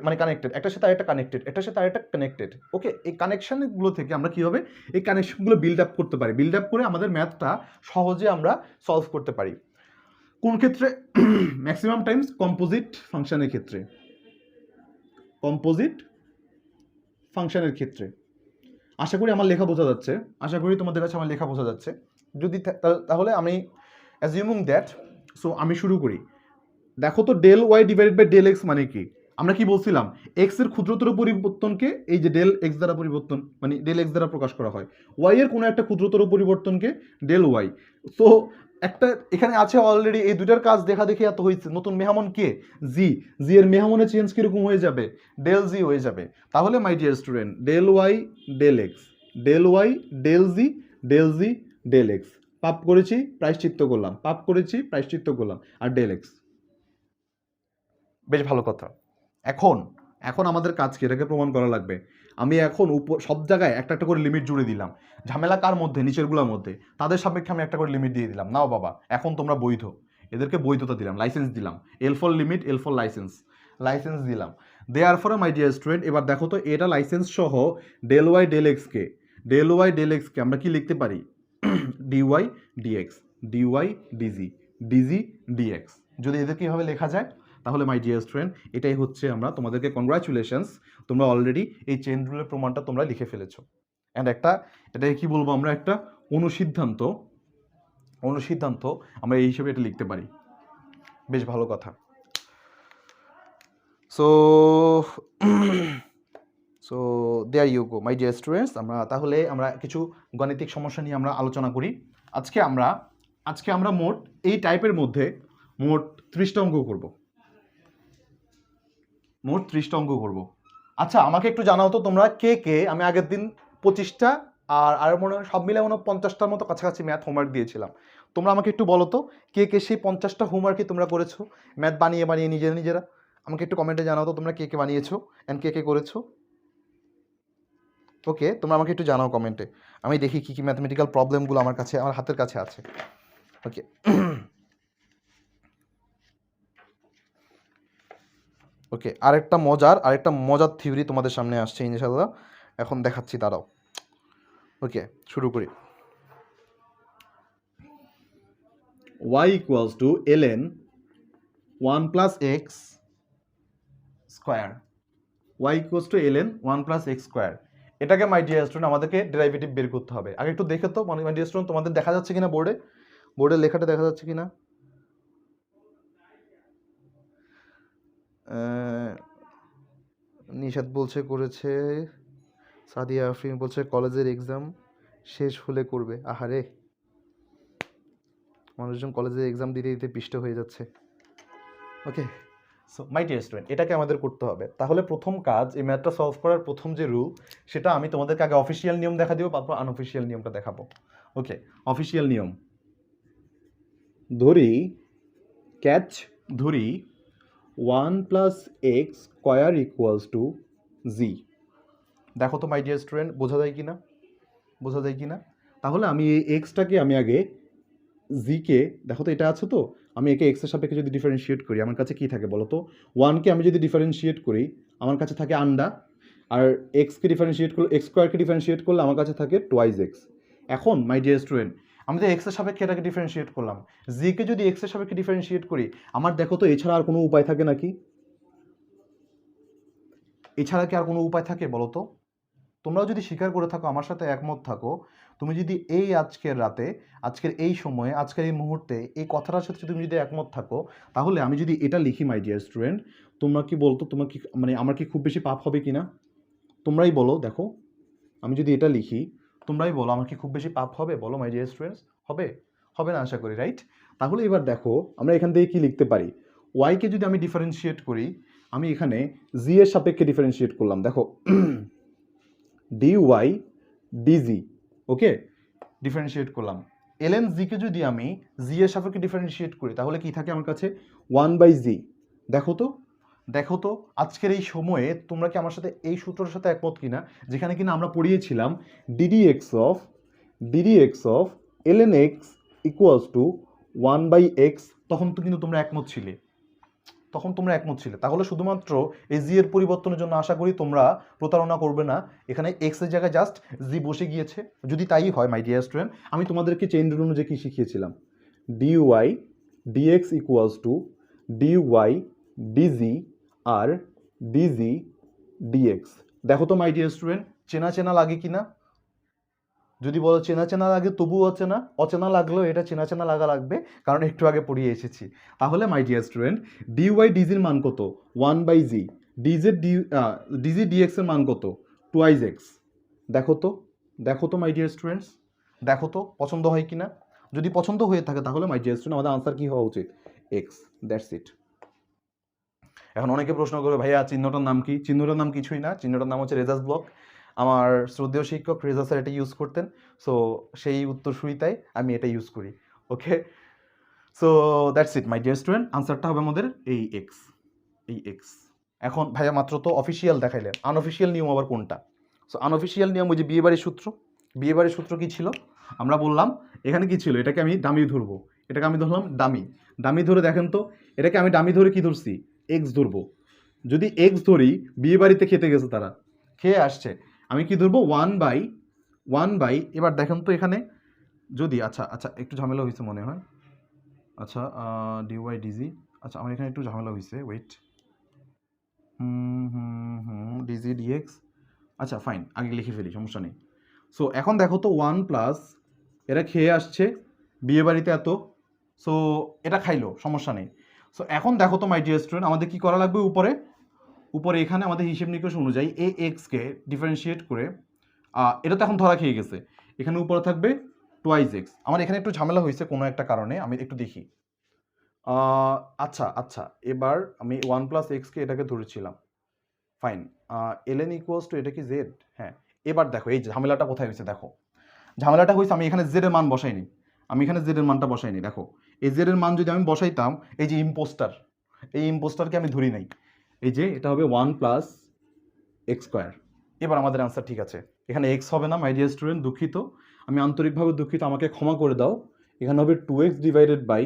একটার সাথে আরেকটা কানেক্টেড, একটার সাথে আরেকটা কানেক্টেড। ওকে, এই কানেকশনগুলো থেকে আমরা কীভাবে এই কানেকশনগুলো বিল্ড আপ করতে পারি, বিল্ড আপ করে আমাদের ম্যাথটা সহজে আমরা সলভ করতে পারি। কোন ক্ষেত্রে? ম্যাক্সিমাম টাইমস কম্পোজিট ফাংশনের ক্ষেত্রে, কম্পোজিট ফাংশনের ক্ষেত্রে। আশা করি আমার লেখা বোঝা যাচ্ছে, আশা করি তোমাদের কাছে আমার লেখা বোঝা যাচ্ছে। যদি তাহলে আমি অ্যাজিউমিং দ্যাট, সো আমি শুরু করি। দেখো তো del y divided by del x মানে কি? আমরা কি বলছিলাম? এক্স এর ক্ষুদ্রতর পরিবর্তনকে এই যে ডেল এক্স দ্বারা পরিবর্তন, মানে ডেল এক্স দ্বারা প্রকাশ করা হয়। ওয়াই এর কোনো একটা ক্ষুদ্রতর পরিবর্তনকে ডেল ওয়াই। সো একটা এখানে আছে অলরেডি, এই দুটার কাজ দেখা দেখে এত হয়েছে। নতুন মেহমান কে? জি। জি এর মেহমানের চেঞ্জ কিরকম হয়ে যাবে? ডেল জি হয়ে যাবে। তাহলে my dear student, del y del x, del y del z, del z del x. পাপ করেছি, প্রায়শ্চিত্ত করলাম, পাপ করেছি, প্রায়শ্চিত্ত করলাম, আর ডেল এক্স। বেশ ভালো কথা। এখন এখন আমাদের কাজ কি? এটাকে প্রমাণ করা লাগবে। আমি এখন সব জায়গায় একটা একটা করে লিমিট জুড়ে দিলাম। ঝামেলা কার মধ্যে? নিচেরগুলোর মধ্যে। তাদের সাপেক্ষে আমি একটা করে লিমিট দিয়ে দিলাম। নাও বাবা, এখন তোমরা বৈধ। এদেরকে বৈধতা দিলাম, লাইসেন্স দিলাম। L for limit, L for licence, licence দিলাম। Therefore my dear student, এবার দেখো তো এটা লাইসেন্স সহ ডেল ওয়াই ডেল এক্সকে, ডেল ওয়াই ডেল এক্সকে আমরা কি লিখতে পারি? Dy dx, dy dz, dz dx. যদি এদেরকে এভাবে লেখা যায় তাহলে মাই ডিয়ার স্টুডেন্ট, এটাই হচ্ছে, আমরা তোমাদেরকে কনগ্রাচুলেশনস, তোমরা অলরেডি এই চেইন রুলের প্রমাণটা তোমরা লিখে ফেলেছো। অ্যান্ড এটাকে কি বলবো আমরা, একটা অনুসিদ্ধান্ত আমরা এই হিসেবে এটা লিখতে পারি। বেশ ভালো কথা। So so there you go my dear students. তাহলে আমরা কিছু গাণিতিক সমস্যা নিয়ে আমরা আলোচনা করি। আজকে আমরা মোট এই টাইপের মধ্যে মোট 30টা অঙ্ক করব। মোট 30টা অঙ্ক করব। আচ্ছা, আমাকে একটু জানাও তো তোমরা কে আমি আগের দিন 25টা আর মনে হয় সব মিলে 50টার মতো কাছাকাছি ম্যাথ হোমওয়ার্ক দিয়েছিলাম। তোমরা আমাকে একটু বলো তো কে সেই 50টা হোমওয়ার্কই তোমরা করেছো ম্যাথ বানিয়ে নিজেরা? আমাকে একটু কমেন্টে জানাও তো তোমরা কে বানিয়েছো অ্যান্ড কে করেছো। ওকে, তোমরা আমাকে একটু জানাও কমেন্টে, আমি দেখি কী ম্যাথমেটিক্যাল প্রবলেমগুলো আমার হাতের কাছে আছে। ওকে, ওকে, আরেকটা মজার থিওরি তোমাদের সামনে আসছে ইনশাআল্লাহ, এখন দেখাচ্ছি, দাঁড়াও। ওকে, শুরু করি। y equals to ln 1 plus x square, y equals to ln 1 plus x square। এটাকে মাই ডিয়ার স্টুডেন্ট আমাদেরকে ডেরিভেটিভ বের করতে হবে। আগে একটু দেখে তো মাই ডিয়ার স্টুডেন্ট, তোমাদের দেখা যাচ্ছে কিনা বোর্ডে লেখাটা দেখা যাচ্ছে কিনা? নিশাদ বলছে করেছে, সাদিয়া আফরিন বলছে কলেজের এক্সাম শেষ হলে করবে। আহারে, মানুষজন কলেজের এক্সাম দিতে দিতে পিষ্ট হয়ে যাচ্ছে। ওকে, সো মাই ডিয়ার স্টুডেন্ট, এটাকে আমাদের করতে হবে। তাহলে প্রথম কাজ, এই ম্যাথটা সলভ করার প্রথম যে রুল, সেটা আমি তোমাদেরকে আগে অফিসিয়াল নিয়ম দেখা দিব, তারপর আনঅফিসিয়াল নিয়মটা দেখাবো। ওকে, অফিসিয়াল নিয়ম। ধরি 1 plus x square equals to z. দেখো তো মাই ডিয়ার স্টুডেন্ট, বোঝা যায় কি না? তাহলে আমি এই এক্সটাকে আমি আগে জিকে, দেখো তো এটা আছে তো, আমি একে এক্সের সাপেক্ষে যদি ডিফারেন্সিয়েট করি আমার কাছে কি থাকে বলো তো? 1কে আমি যদি ডিফারেন্সিয়েট করি আমার কাছে থাকে আন্ডা, আর এক্সকে ডিফারেন্সিয়েট করলে, এক্স স্কোয়ারকে ডিফারেন্সিয়েট করলে আমার কাছে থাকে টোয়াইজ এক্স। এখন মাই ডিয়ার স্টুডেন্ট, আমি তো এক্সের সাপেক্ষে এটাকে ডিফারেন্সিয়েট করলাম, জিকে যদি এক্সের সাপেক্ষে ডিফারেন্সিয়েট করি আমার দেখো তো এছাড়া আর কোনো উপায় থাকে নাকি? এছাড়া কি আর কোনো উপায় থাকে বলো তো? তোমরাও যদি স্বীকার করে থাকো, আমার সাথে একমত থাকো, তুমি যদি এই আজকের রাতে, আজকের এই সময়ে, আজকের এই মুহূর্তে এই কথাটার সাথে তুমি যদি একমত থাকো, তাহলে আমি যদি এটা লিখি মাই ডিয়ার স্টুডেন্ট, তোমরা কি বলতো, তোমার কি মানে আমার কি খুব বেশি পাপ হবে কি না? তোমরাই বলো। দেখো, আমি যদি এটা লিখি, তোমরাই বলো আমার কি খুব বেশি পাপ হবে? বলো মাই ডিয়ার স্টুডেন্টস, হবে না আশা করি, রাইট? তাহলে এবার দেখো আমরা এখান থেকে কি লিখতে পারি? ওয়াইকে যদি আমি ডিফারেন্সিয়েট করি, আমি এখানে জি এর সাপেক্ষে ডিফারেন্সিয়েট করলাম, দেখো ডিওয়াই ডিজি, ওকে, ডিফারেন্সিয়েট করলাম। এলএন জিকে যদি আমি জি এর সাপেক্ষে ডিফারেন্সিয়েট করি তাহলে কি থাকে আমার কাছে? 1/g। দেখো তো, দেখো তো আজকের এই সময়ে তোমরা কি আমার সাথে এই সূত্রের সাথে একমত কিনা, যেখানে কিনা আমরা পড়িয়েছিলাম dd x of ln x equals to 1/x। তখন তো কিন্তু তোমরা একমত ছিলে, তাহলে শুধুমাত্র এই জি এর পরিবর্তনের জন্য আশা করি তোমরা প্রতারণা করবে না। এখানে এক্স এর জায়গায় জাস্ট জি বসে গিয়েছে। যদি তাই হয় মাই ডিয়ার স্টুডেন্ট, আমি তোমাদেরকে চেইন রুল অনুযায়ী কি শিখিয়েছিলাম, dy dx equals to dy dz আর ডিজি ডিএক্স। দেখো তো মাই ডিয়ার স্টুডেন্ট, চেনা চেনা লাগে কিনা? যদি বলো চেনা চেনা লাগে তবুও অচেনা লাগলেও এটা চেনা চেনা লাগবে, কারণ একটু আগে পড়িয়ে এসেছি। তাহলে মাই ডিয়ার স্টুডেন্ট, ডিওয়াই ডিজির মান কত? 1/g। ডিজি ডিএক্স এর মান কত? 2x। দেখো তো মাই ডিয়ার স্টুডেন্টস, দেখো তো পছন্দ হয় কিনা। যদি পছন্দ হয়ে থাকে তাহলে মাই ডিয়ার স্টুডেন্ট আমাদের আনসার কি হওয়া উচিত? এক্স। That's it. এখন অনেকে প্রশ্ন করবে, ভাইয়া চিহ্নটার নাম কি? চিহ্নটার নাম কিছুই না, চিহ্নটার নাম হচ্ছে রেজাস ব্লক। আমার শ্রদ্ধেয় শিক্ষক রেজা স্যার এটা ইউজ করতেন, সো সেই উত্তরসূরিতায় আমি এটা ইউজ করি। Okay, so that's it my dear student, আনসারটা হবে আমাদের এই এক্স। এখন ভাইয়া মাত্র তো অফিসিয়াল দেখাইলেন, আনঅফিসিয়াল নিয়ম আবার কোনটা? সো আনঅফিসিয়াল নিয়ম ওই যে বিয়েবাড়ির সূত্র কি ছিল? আমরা বললাম এখানে কি ছিল, এটাকে আমি ডামি ধরবো, এটাকে আমি ধরলাম ডামি ধরে দেখেন তো, এটাকে আমি ডামি ধরে কি ধরছি? এক্স ধরবো। যদি এক্স ধরি, বিয়ে বাড়িতে খেতে গেছে তারা, খেয়ে আসছে, আমি কি ধরবো? 1/, এবার দেখেন তো এখানে যদি আচ্ছা একটু ঝামেলা হয়েছে মনে হয়। আচ্ছা ডিওয়াই ডিজি, আচ্ছা আমার এখানে একটু ঝামেলা হয়েছে, ওয়েট। ডিজি ডিএক্স, আচ্ছা ফাইন, আগে লিখে ফেলি, সমস্যা নেই। সো এখন দেখো তো 1+, এরা খেয়ে আসছে বিয়ে বাড়িতে এত, সো এটা খাইলো, সমস্যা নেই। সো এখন দেখো তো মাই ডিয়ার স্টুডেন্ট, আমাদের কি করা লাগবে? উপরে এখানে আমাদের হিসেব নিকেশ অনুযায়ী এ এক্সকে ডিফারেন্সিয়েট করে, এটা তো এখন ধরা খেয়ে গেছে, এখানে উপরে থাকবে 2x। আমার এখানে একটু ঝামেলা হয়েছে কোনো একটা কারণে, আমি একটু দেখি। আচ্ছা এবার আমি 1+xকে এটাকে ধরেছিলাম, ফাইন। ln ইকুয়ালস টু এটা কি জেড? হ্যাঁ, এবার দেখো এই ঝামেলাটা কোথায় হয়েছে। দেখো ঝামেলাটা হয়েছে, আমি এখানে জেড এর মান বসাইনি, দেখো এই জেড এর মান যদি আমি বসাইতাম, এই যে ইম্পোস্টারকে আমি ধরি নাই, এই যে এটা হবে 1+x²। এবার আমাদের আনসার ঠিক আছে, এখানে এক্স হবে না মাই ডিয়ার স্টুডেন্ট, দুঃখিত, আমি আন্তরিকভাবে দুঃখিত, আমাকে ক্ষমা করে দাও। এখানে হবে 2x ডিভাইডেড বাই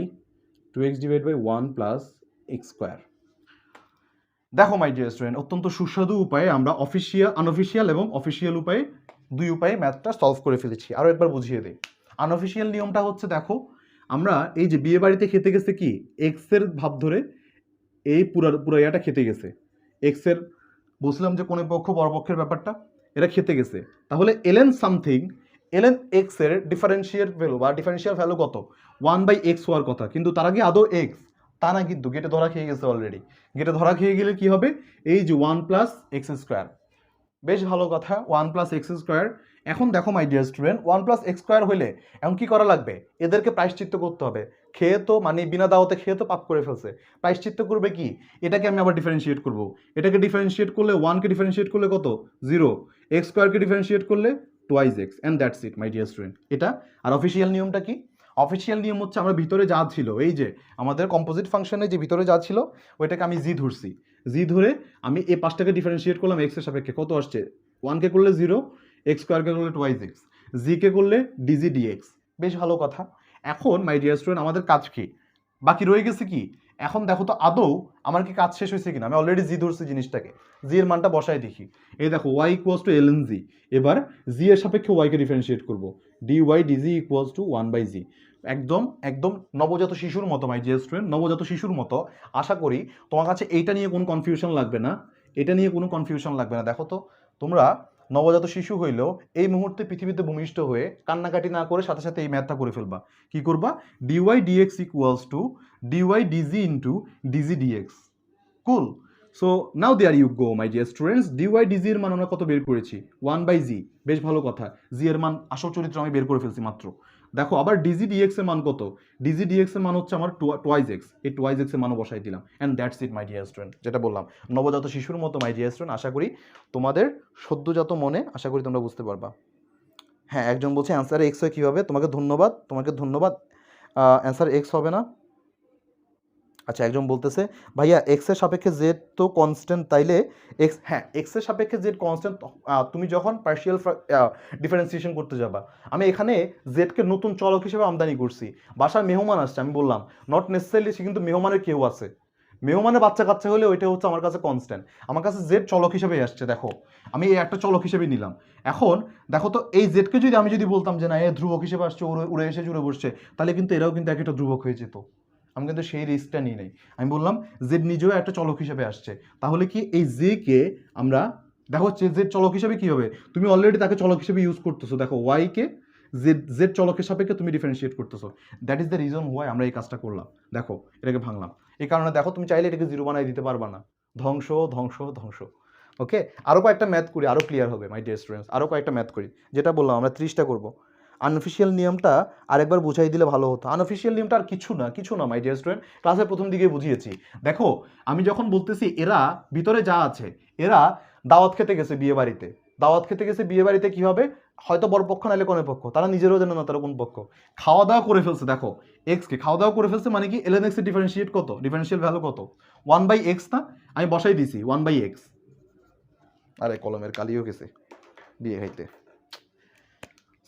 1+x²। দেখো মাই ডিয়ার স্টুডেন্ট, অত্যন্ত সুস্বাদু উপায়ে আমরা আনঅফিসিয়াল এবং অফিসিয়াল উপায়ে, দুই উপায়ে ম্যাথটা সলভ করে ফেলেছি। আরও একবার বুঝিয়ে দিই। আনঅফিসিয়াল নিয়মটা হচ্ছে, দেখো আমরা এই যে বিয়ে বাড়িতে খেতে গেছে কি, এক্স এর ভাব ধরে এই পুরো ইয়াটা খেতে গেছে, এক্স এর বুঝলাম যে কোন পক্ষ পরপক্ষের ব্যাপারটা, এরা খেতে গেছে, তাহলে এলএন এক্স এর ডিফারেন্সিয়াল ভ্যালু কত? 1/x হওয়ার কথা, কিন্তু তার আগে আদৌ এক্স তা না, কিন্তু গেটে ধরা খেয়ে গেছে অলরেডি। গেটে ধরা খেয়ে গেলে কি হবে? এই যে 1+x²। বেশ ভালো কথা, 1+x²। এখন দেখো মাই ডিয়ার স্টুডেন্ট, 1+x² হইলে এখন কি করা লাগবে? এদেরকে প্রায়শ্চিত্ত করতে হবে। খেয়ে তো মানে বিনা দাওয়াতে খেয়ে তো পাপ করে ফেলছে, প্রায়শ্চিত্ত করবে কি? এটাকে আমি আবার ডিফারেন্সিয়েট করব। এটাকে ডিফারেন্সিয়েট করলে 1কে ডিফারেন্সিয়েট করলে কত? 0। x² কে ডিফারেন্সিয়েট করলে 2x, and that's it my dear student. এটা। আর অফিসিয়াল নিয়মটা কি? অফিসিয়াল নিয়ম হচ্ছে, আমরা ভিতরে যা ছিল, এই যে আমাদের কম্পোজিট ফাংশনে যে ভিতরে যা ছিল, ওইটাকে আমি জি ধরছি, জি ধরে আমি এই পাঁচটাকে ডিফারেন্সিয়েট করলাম এক্স এর সাপেক্ষে, কত আসছে? 1কে করলে 0, x² করলে 2x, কে করলে ডিজি ডিএক্স। বেশ ভালো কথা। এখন মাই ডিয়ার স্টুডেন্ট, আমাদের কাজ কি বাকি রয়ে গেছে? কি এখন দেখো তো আদৌ আমার কি কাজ শেষ হয়েছে কিনা। আমি অলরেডি জি ধরছি জিনিসটাকে, জি এর মানটা বসাই দেখি। এই দেখো y ইকুয়ালস টু ln জি। এবার জি এর সাপেক্ষে y কে ডিফারেন্সিয়েট করব, dy dz equals to 1/g। একদম নবজাত শিশুর মতো মাই ডিয়ার স্টুডেন্ট, নবজাত শিশুর মতো। আশা করি তোমার কাছে এইটা নিয়ে কোনো কনফিউশন লাগবে না, দেখো তো তোমরা নবজাত শিশু হইলেও এই মুহূর্তে পৃথিবীতে ভূমিষ্ঠ হয়ে কান্নাকাটি না করে সাথে সাথে এই ম্যাথটা করে ফেলবা। কি করবা? Dy dx equals to dy dz into dz dx. Cool. So now there you go my dear students, dy dz এর মান আমরা কত বের করেছি? 1/g। বেশ ভালো কথা, জি এর মান আসল চরিত্র আমি বের করে ফেলছি মাত্র। দেখো আবার ডিজি ডিএক্স এর মান কত? ডিজি ডিএক্স এর মান হচ্ছে আমার 2x, এই 2x এর মানও বসাই দিলাম, and that's it my dear student. যেটা বললাম, নবজাত শিশুর মতো মাই ডিয়ার স্টুডেন্ট। আশা করি তোমাদের সদ্যজাত মনে আশা করি তোমরা বুঝতে পারবা। হ্যাঁ, একজন বলছে অ্যান্সার এক্স হয় কীভাবে? তোমাকে ধন্যবাদ। অ্যান্সার এক্স হবে না। আচ্ছা, একজন বলতেছে ভাইয়া এক্সের সাপেক্ষে জেড তো কনস্ট্যান্ট, তাইলে এক্স, হ্যাঁ এক্সের সাপেক্ষে জেড কনস্ট্যান্ট তুমি যখন পার্শিয়াল ডিফারেন্সিয়েশন করতে যাবা। আমি এখানে জেডকে নতুন চলক হিসেবে আমদানি করছি, বাসার মেহমান আসছে, আমি বললাম নট নেসেসারিলি সে কিন্তু মেহমানের কেউ আছে, মেহমানের বাচ্চা কাচ্চা হলে ওইটা হচ্ছে আমার কাছে কনস্ট্যান্ট, আমার কাছে জেড চলক হিসেবে আসছে। দেখো আমি এই একটা চলক হিসেবে নিলাম। এখন দেখো তো এই জেডকে যদি আমি যদি বলতাম যে না এ ধ্রুবক হিসেবে আসছে, উড়ে এসে জুড়ে বসছে, তাহলে কিন্তু এরাও কিন্তু একটা ধ্রুবক হয়ে যেত। আমি কিন্তু সেই রিস্কটা নিই নাই, আমি বললাম জেড নিজেও একটা চলক হিসেবে আসছে, তাহলে কি এই জে কে আমরা, দেখো জেড চলক হিসেবে কি হবে, তুমি অলরেডি তাকে চলক হিসেবে ইউজ করতেছো, দেখো ওয়াই কে জেড জেড চলকের সাপেক্ষে তুমি ডিফারেন্সিয়েট করতেছো, that is the reason why আমরা এই কাজটা করলাম। দেখো এটাকে ভাঙলাম, এই কারণে দেখো তুমি চাইলে এটাকে জিরো বানাই দিতে পারবা না, ধ্বংস ধ্বংস ধ্বংস। ওকে, আরও কয়েকটা ম্যাথ করি, আরও ক্লিয়ার হবে মাই ডিয়ার স্টুডেন্টস, আরও কয়েকটা ম্যাথ করি, যেটা বললাম আমরা 30টা করবো। আনঅফিসিয়াল নিয়মটা আরেকবার বুঝাই দিলে ভালো হতো। আনঅফিসিয়াল নিয়মটা আর কিছু না মাই ডিয়ার স্টুডেন্ট, ক্লাসের প্রথম দিকে বুঝিয়েছি। দেখো আমি যখন বলতেছি এরা ভিতরে যা আছে, এরা দাওয়াত খেতে গেছে বিয়ে বাড়িতে, দাওয়াত খেতে গেছে বিয়ে বাড়িতে কি হবে, হয়তো বড় পক্ষ নাহলে কোন পক্ষ, তারা নিজেরও জানে না তারা কোন পক্ষ, খাওয়া দাওয়া করে ফেলছে। দেখো এক্স কে খাওয়া দাওয়া করে ফেলছে মানে কি এলএন এক্স এর ডিফারেন্সিয়েট কত, ডিফারেন্সিয়াল ভ্যালু কত, 1/x না, আমি বসাই দিছি 1/x। আরে কলমের কালিও গেছে বিয়ে খাইতে।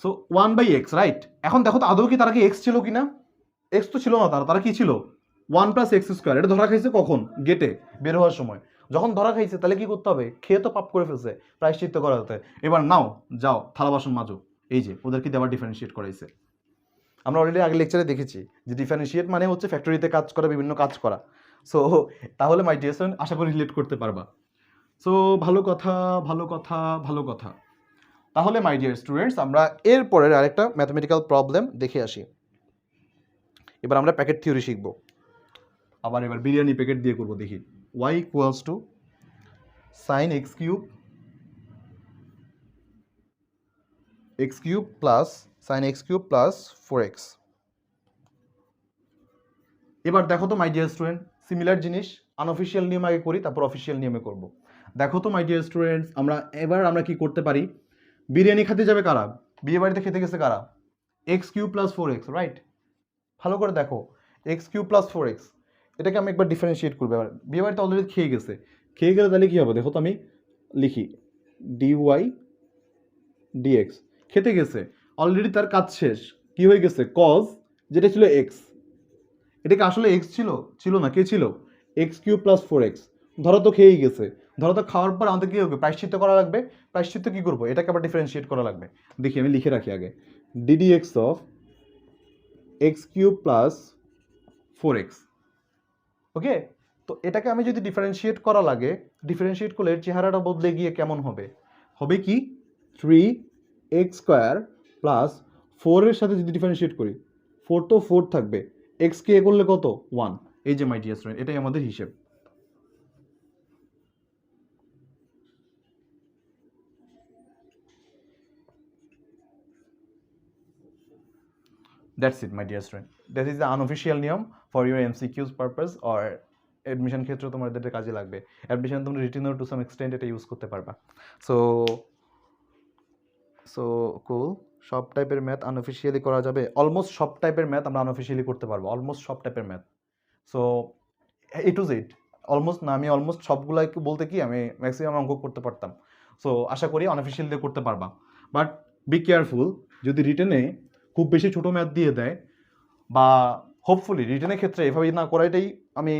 So 1/x, right. এখন দেখো তো আদৌ কি তারা কি এক্স ছিল কিনা, এক্স তো ছিল না, তারা কি ছিল 1+x²। এটা ধরা খাইছে কখন, গেটে বের হওয়ার সময়। যখন ধরা খাইছে তাহলে কি করতে হবে, খেয়ে তো পাপ করে ফেলছে, প্রায়শ্চিত্ত করা হতে। এবার নাও যাও থালা বাসন মাজো, এই যে ওদেরকে আবার ডিফারেন্সিয়েট করাইছে। আমরা অলরেডি আগের লেকচারে দেখেছি যে ডিফারেন্সিয়েট মানে হচ্ছে ফ্যাক্টরিতে কাজ করা, বিভিন্ন কাজ করা। সো তাহলে মাই ডিয়ার স্টুডেন্ট আশা করি রিলেট করতে পারবা। সো ভালো কথা ভালো কথা ভালো কথা। তাহলে মাই ডিয়ার স্টুডেন্টস আমরা এরপরের আরেকটা ম্যাথমেটিক্যাল প্রবলেম দেখে আসি। এবার আমরা প্যাকেট থিওরি শিখব, আবার এবার বিরিয়ানি প্যাকেট দিয়ে করব। দেখি y equals to sine x cube plus sine x cube plus 4x। এবার দেখো তো মাই ডিয়ার স্টুডেন্ট, সিমিলার জিনিস, আনঅফিসিয়াল নিয়ম আগে করি তারপর অফিসিয়াল নিয়মে করব। দেখো তো মাই ডিয়ার স্টুডেন্টস আমরা কি করতে পারি, বিরিয়ানি খেতে যাবে কারা, বিয়ে বাড়িতে খেতে গেছে কারা, x³ + 4x, রাইট। ভালো করে দেখো x³ + 4x, এটাকে আমি একবার ডিফারেন্সিয়েট করবো। এবার বিয়ে বাড়িতে অলরেডি খেয়ে গেলে তাহলে কি হবে, দেখো তো আমি লিখি dy dx, খেতে গেছে অলরেডি, তার কাজ শেষ, কি হয়ে গেছে cos, যেটা ছিল x, এটা কি আসলে x ছিল, ছিল না, কে ছিল, x³ + 4x। ধরো তো খেয়েই গেছে, ধরো তো খাওয়ার পর আমাদের কি হবে, প্রায়শ্চিত্ত করা লাগবে। প্রায়শ্চিত্ত কি করবো, এটাকে আবার ডিফারেন্সিয়েট করা লাগবে। দেখি আমি লিখে রাখি আগে, ddx অফ x³ + 4x। ওকে, তো এটাকে আমি যদি ডিফারেন্সিয়েট করা লাগে, ডিফারেন্সিয়েট করলে এর চেহারাটা বদলে গিয়ে কেমন হবে, হবে কি 3x² + 4 এর সাথে যদি ডিফারেন্সিয়েট করি, 4 তো 4 থাকবে, x কে এ করলে কত 1। এই যে মাই ডিয়ার স্টুডেন্ট, এটাই আমাদের হিসেব। That's it my dear student, that is the unofficial নিয়ম for your MCQs purpose or admission ক্ষেত্রে তোমাদের কাজে লাগবে। অ্যাডমিশন তোমরা রিটেনও টু সাম এক্সটেন্ট এটা ইউজ করতে পারবা। সো সো কুল, সব টাইপের ম্যাথ আনঅফিসিয়ালি করা যাবে, অলমোস্ট সব টাইপের ম্যাথ আমরা আনঅফিসিয়ালি করতে পারবো, অলমোস্ট সব টাইপের math. So A to Z, almost না, আমি অলমোস্ট সবগুলাই বলতে কি আমি ম্যাক্সিমাম অঙ্ক করতে পারতাম। সো আশা করি আনঅফিসিয়াল দিয়ে করতে পারবা, বাট বি কেয়ারফুল, যদি রিটেনে খুব বেশি ছোটো ম্যাথ দিয়ে দেয়, বা হোপফুলি রিটেনের ক্ষেত্রে এভাবে না করাটাই আমি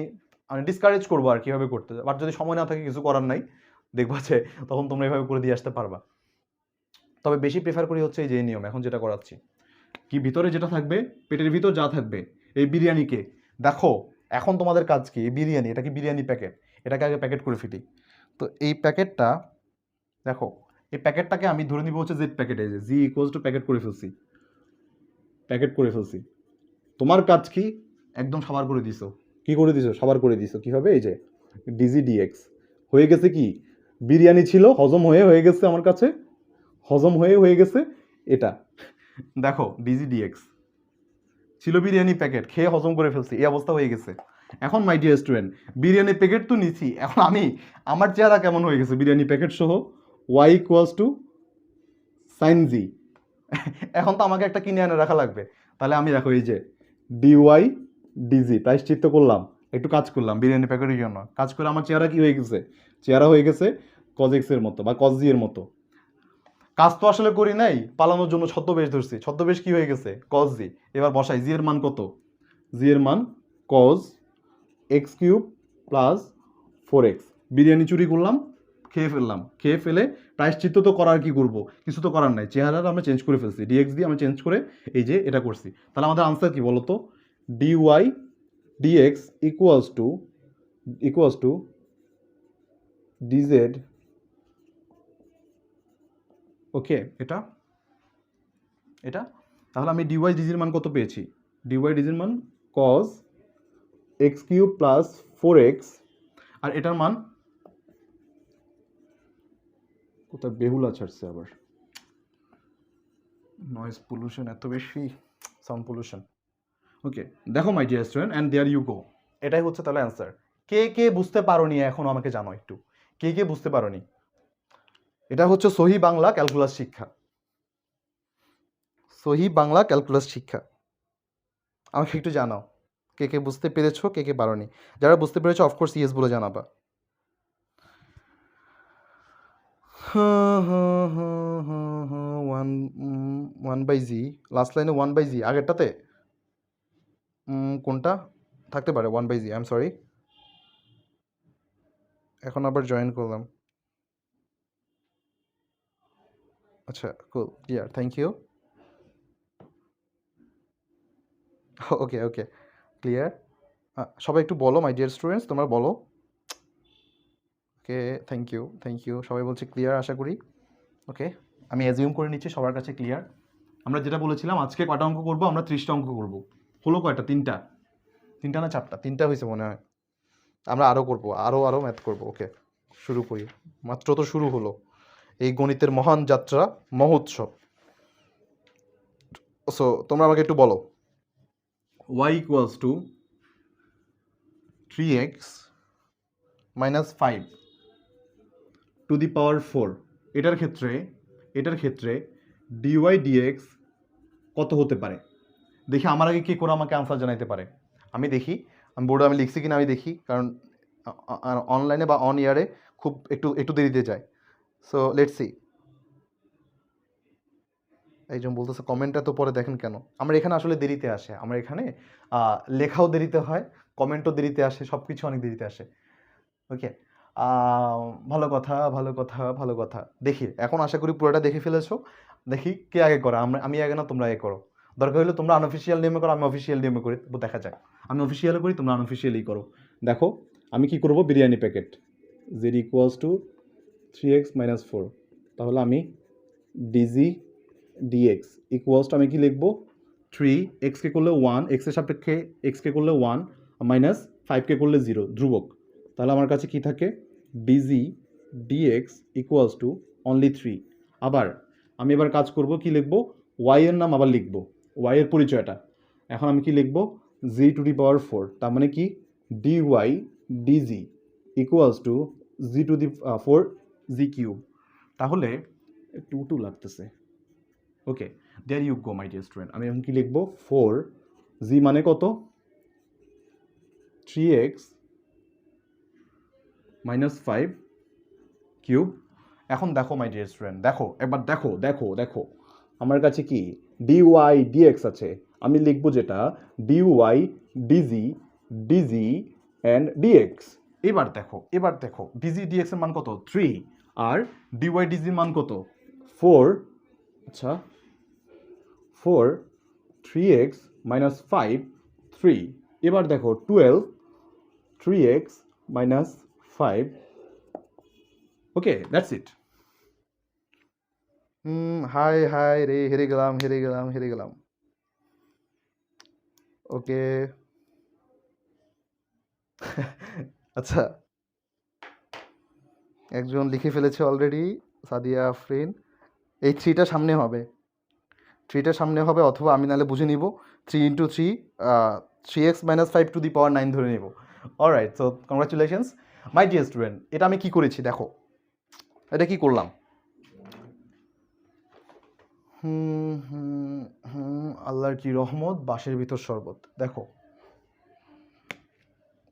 ডিসকারেজ করবো আর কীভাবে করতে। বাট যদি সময় না থাকে, কিছু করার নাই, দেখবা যে তখন তোমরা এভাবে করে দিয়ে আসতে পারবা। তবে বেশি প্রেফার করি হচ্ছে এই যে নিয়ম এখন যেটা করাচ্ছি, কি ভিতরে যেটা থাকবে, পেটের ভিতর যা থাকবে, এই বিরিয়ানিকে দেখো এখন তোমাদের কাজ কি, এই বিরিয়ানি, এটা কি বিরিয়ানি প্যাকেট, এটাকে আগে প্যাকেট করে ফেলি। তো এই প্যাকেটটা দেখো, এই প্যাকেটটাকে আমি ধরে নিব হচ্ছে জেড প্যাকেট, এই যে জি ইকুয়ালস টু প্যাকেট করে ফেলছি। তোমার কাজ কি, একদম সাবার করে দিছো, কি করে দিছো, সাবার করে দিছো, কি হবে, এই যে ডিজি ডিএক্স হয়ে গেছে, কি বিরিয়ানি ছিল হজম হয়ে গেছে, আমার কাছে হজম হয়ে গেছে এটা, দেখো ডিজি ডিএক্স ছিল বিরিয়ানি প্যাকেট, খেয়ে হজম করে ফেলছি, এই অবস্থা হয়ে গেছে। এখন মাই ডিয়ার স্টুডেন্ট, বিরিয়ানি প্যাকেট তো নিছি, এখন আমার চেহারা কেমন হয়ে গেছে বিরিয়ানি প্যাকেট সহ, y ইকুয়ালস টু সাইন জি। এখন তো আমাকে একটা কিনে এনে রাখা লাগবে, তাহলে আমি দেখো এই যে ডিওয়াই ডিজি প্রায়শ্চিত্ত করলাম, একটু কাজ করলাম বিরিয়ানি প্যাকেটের জন্য, কাজ করে আমার চেহারা কি হয়ে গেছে, চেহারা হয়ে গেছে কজ এক্সের মতো বা কজ জি এর মতো। কাজ তো আসলে করি নাই, পালানোর জন্য ছদ্মবেশ ধরছি, ছদ্মবেশ কি হয়ে গেছে কজ জি। এবার বসাই জি এর মান কত, জি এর মান cos x cube plus 4x। Biryani চুরি করলাম, খেয়ে ফেললাম, খেয়ে ফেলে প্রায়শ্চিত্ত তো করার কি করব, কিছু তো করার নাই, চেহারাটা আমরা চেঞ্জ করে ফেলছি, ডিএক্স দিয়ে আমি চেঞ্জ করে এই যে এটা করছি। তাহলে আমাদের আনসার কি বলতো, dy dx equals to dz. Okay, এটা এটা তাহলে আমি ডিওয়াই ডিজির মান কত পেয়েছি, ডিওয়াই ডিজির মান cos x cube plus 4x, আর এটার মান কোথায় বেহুলা ছাড়ছে আবার, নয়েজ পলিউশন এত বেশি, সাউন্ড পলিউশন। ওকে, দেখো my dear student and there you go, এটাই হচ্ছে তাহলে অ্যান্সার। কে কে বুঝতে পারোনি এখনো আমাকে জানো একটু, কে কে বুঝতে পারোনি। এটা হচ্ছে সহি বাংলা ক্যালকুলাস শিক্ষা, সহি বাংলা ক্যালকুলাস শিক্ষা। আমাকে একটু জানাও কে কে বুঝতে পেরেছো, কে কে পারোনি। যারা বুঝতে পেরেছো অফকোর্স ইয়েস বলে জানাবা। One one by z, last লাইনে ওয়ান বাই জি আগেরটাতে কোনটা থাকতে পারে, one by z, I am sorry, এখন আবার জয়েন করলাম। আচ্ছা cool, clear, thank you. Okay okay, clear. সবাই একটু বলো মাই ডিয়ার স্টুডেন্টস, তোমরা বলো। ওকে, থ্যাংক ইউ, সবাই বলছে ক্লিয়ার আশা করি। ওকে, আমি অ্যাজিউম করে নিচ্ছি সবার কাছে ক্লিয়ার। আমরা যেটা বলেছিলাম আজকে কয়টা অঙ্ক করবো, আমরা 30টা অঙ্ক করবো। হলো কয়টা, তিনটা, তিনটা না চারটা, তিনটা হয়েছে মনে হয়। আমরা আরও করবো, আরও ম্যাথ করবো। ওকে, শুরু করি, মাত্র তো শুরু হলো এই গণিতের মহান যাত্রা, মহোৎসব। সো তোমরা আমাকে একটু বলো, y equals to 3x minus 5 to the power 4, এটার ক্ষেত্রে ডিওয়াই ডিএক্স কত হতে পারে। দেখি আমার আগে কে করে আমাকে আনসার জানাইতে পারে। আমি দেখি, আমি বোর্ডে আমি লিখছি কিনা আমি দেখি, কারণ অনলাইনে বা অন ইয়ারে খুব একটু দেরিতে যায়। So let's see. একজন বলতেছে কমেন্টটা তো পরে দেখেন কেন, আমার এখানে আসলে দেরিতে আসে, আমার এখানে লেখাও দেরিতে হয়, কমেন্টও দেরিতে আসে, সব কিছু অনেক দেরিতে আসে। ওকে, ভালো কথা ভালো কথা ভালো কথা। দেখি এখন আশা করি পুরোটা দেখে ফেলেছো। দেখি কে আগে করো, আমি আগে না তোমরা আগে করো। দরকার হলে তোমরা আনঅফিসিয়াল নিয়মে করো, আমি অফিসিয়াল নিয়মে করি, দেখা যাক। আমি অফিসিয়ালে করি, তোমরা আনঅফিসিয়ালি করো। দেখো আমি কি করব, biryani packet Z equals to 3x minus 4, তাহলে আমি ডিজি ডিএক্স ইকুয়ালস টু আমি কি লিখবো, 3 এক্সকে করলে 1, এক্সের সাপেক্ষে এক্সকে করলে 1 মাইনাস 5কে করলে 0 ধ্রুবক। তাহলে আমার কাছে কি থাকে, dz dx equals to only 3। আবার আমি এবার কাজ করব, কি লিখবো, ওয়াই এর নাম আবার লিখবো, ওয়াই এর পরিচয়টা। এখন আমি কি লিখবো, জি টু দি পাওয়ার 4, তার মানে কি dy dz equals to z to the 4 z cube. তাহলে 2 লাগতেছে। Okay, there you go my dear student. আমি এখন কি লিখবো, 4 জি মানে কত, 3x মাইনাস 5 কিউব। এখন দেখো মাই ডিয়ার স্টুডেন্ট, দেখো একবার দেখো আমার কাছে কি ডিওয়াই ডিএক্স আছে, আমি লিখবো যেটা ডিওয়াই ডিজি অ্যান্ড ডিএক্স। এবার দেখো ডিজি ডিএক্স এর মান কত, 3, আর ডিওয়াই ডিজির মান কত, 4। আচ্ছা 4 3x মাইনাস 5 3। এবার দেখো 12 3x minus 5। Okay, that's it. হাই রে, হেরে গেলাম। ওকে আচ্ছা, একজন লিখে ফেলেছে অলরেডি, সাদিয়া আফরিন। এই 3টা সামনে হবে, অথবা আমি নাহলে বুঝে নিব 3 into 3, 3x minus 5 to the power 9 ধরে নিব। Alright, so congratulations my dear student. এটা আমি কি করেছি দেখো, এটা কি করলাম, আল্লাহর কি রহমত, বাঁশের ভিতর শরবত। দেখো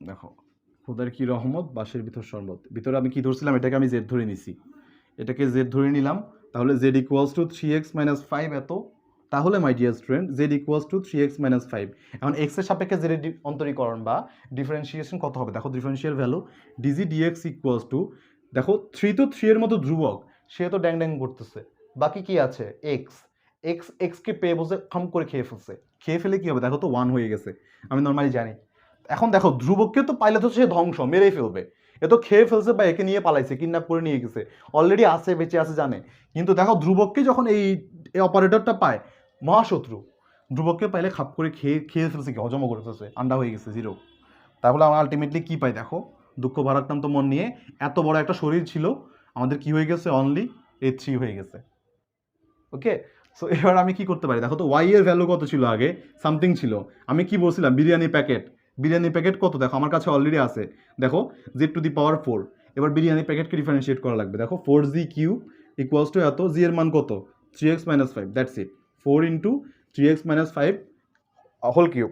দেখো খোদার কি রহমত, বাঁশের ভিতর শরবত, ভিতরে আমি কি ধরছিলাম, এটাকে আমি জেড ধরে নিছি, এটাকে জেড ধরে নিলাম। তাহলে জেড ইকুয়ালস টু 3x - 5 এত। তাহলে my dear student Z equals to 3x - 5। এখন এক্স এর সাপেক্ষে জেড অন্তরীকরণ বা ডিফারেন্সিয়েশন কত হবে, দেখো differential value dz dx equals to, দেখো 3 তো 3 এর মতো ধ্রুবক, সে তো ড্যাং ড্যাং করতেছে, বাকি কি আছে এক্স, এক্সকে পেয়ে বসে খাম করে খেয়ে ফেলছে, খেয়ে ফেলে কি হবে দেখো তো 1 হয়ে গেছে, আমি নর্মালি জানি। এখন দেখো ধ্রুবককে তো পাইলে তো সে ধ্বংস, মেরেই ফেলবে, এ তো খেয়ে ফেলছে বা একে নিয়ে পালাইছে, কিডন্যাপ করে নিয়ে গেছে, অলরেডি আছে, বেঁচে আছে জানে। কিন্তু দেখো ধ্রুবককে যখন এই অপারেটরটা পায়, মহাশত্রু, ধ্রুবককে পাইলে খাপ করে খেয়ে খেয়ে ফেলছে, কি হজমও করে ফেলছে, আন্ডা হয়ে গেছে, জিরো। তাহলে আমরা আলটিমেটলি কি পাই দেখো, দুঃখ ভারাক্রান্ত মন নিয়ে এত বড় একটা শরীর ছিল, আমাদের কি হয়ে গেছে, অনলি A3 হয়ে গেছে। ওকে, সো এবার আমি কি করতে পারি দেখো তো, ওয়াই এর ভ্যালু কত ছিল আগে, সামথিং ছিল, আমি কি বলছিলাম বিরিয়ানি প্যাকেট, বিরিয়ানি প্যাকেট কত দেখো আমার কাছে অলরেডি আছে, দেখো Z⁴। এবার বিরিয়ানি প্যাকেটকে ডিফারেন্সিয়েট করা লাগবে, দেখো 4z³ ইকুয়ালস টু এত, জি এর মান কত 3x - 5, that's it, 4 × 3x - 5 whole cube.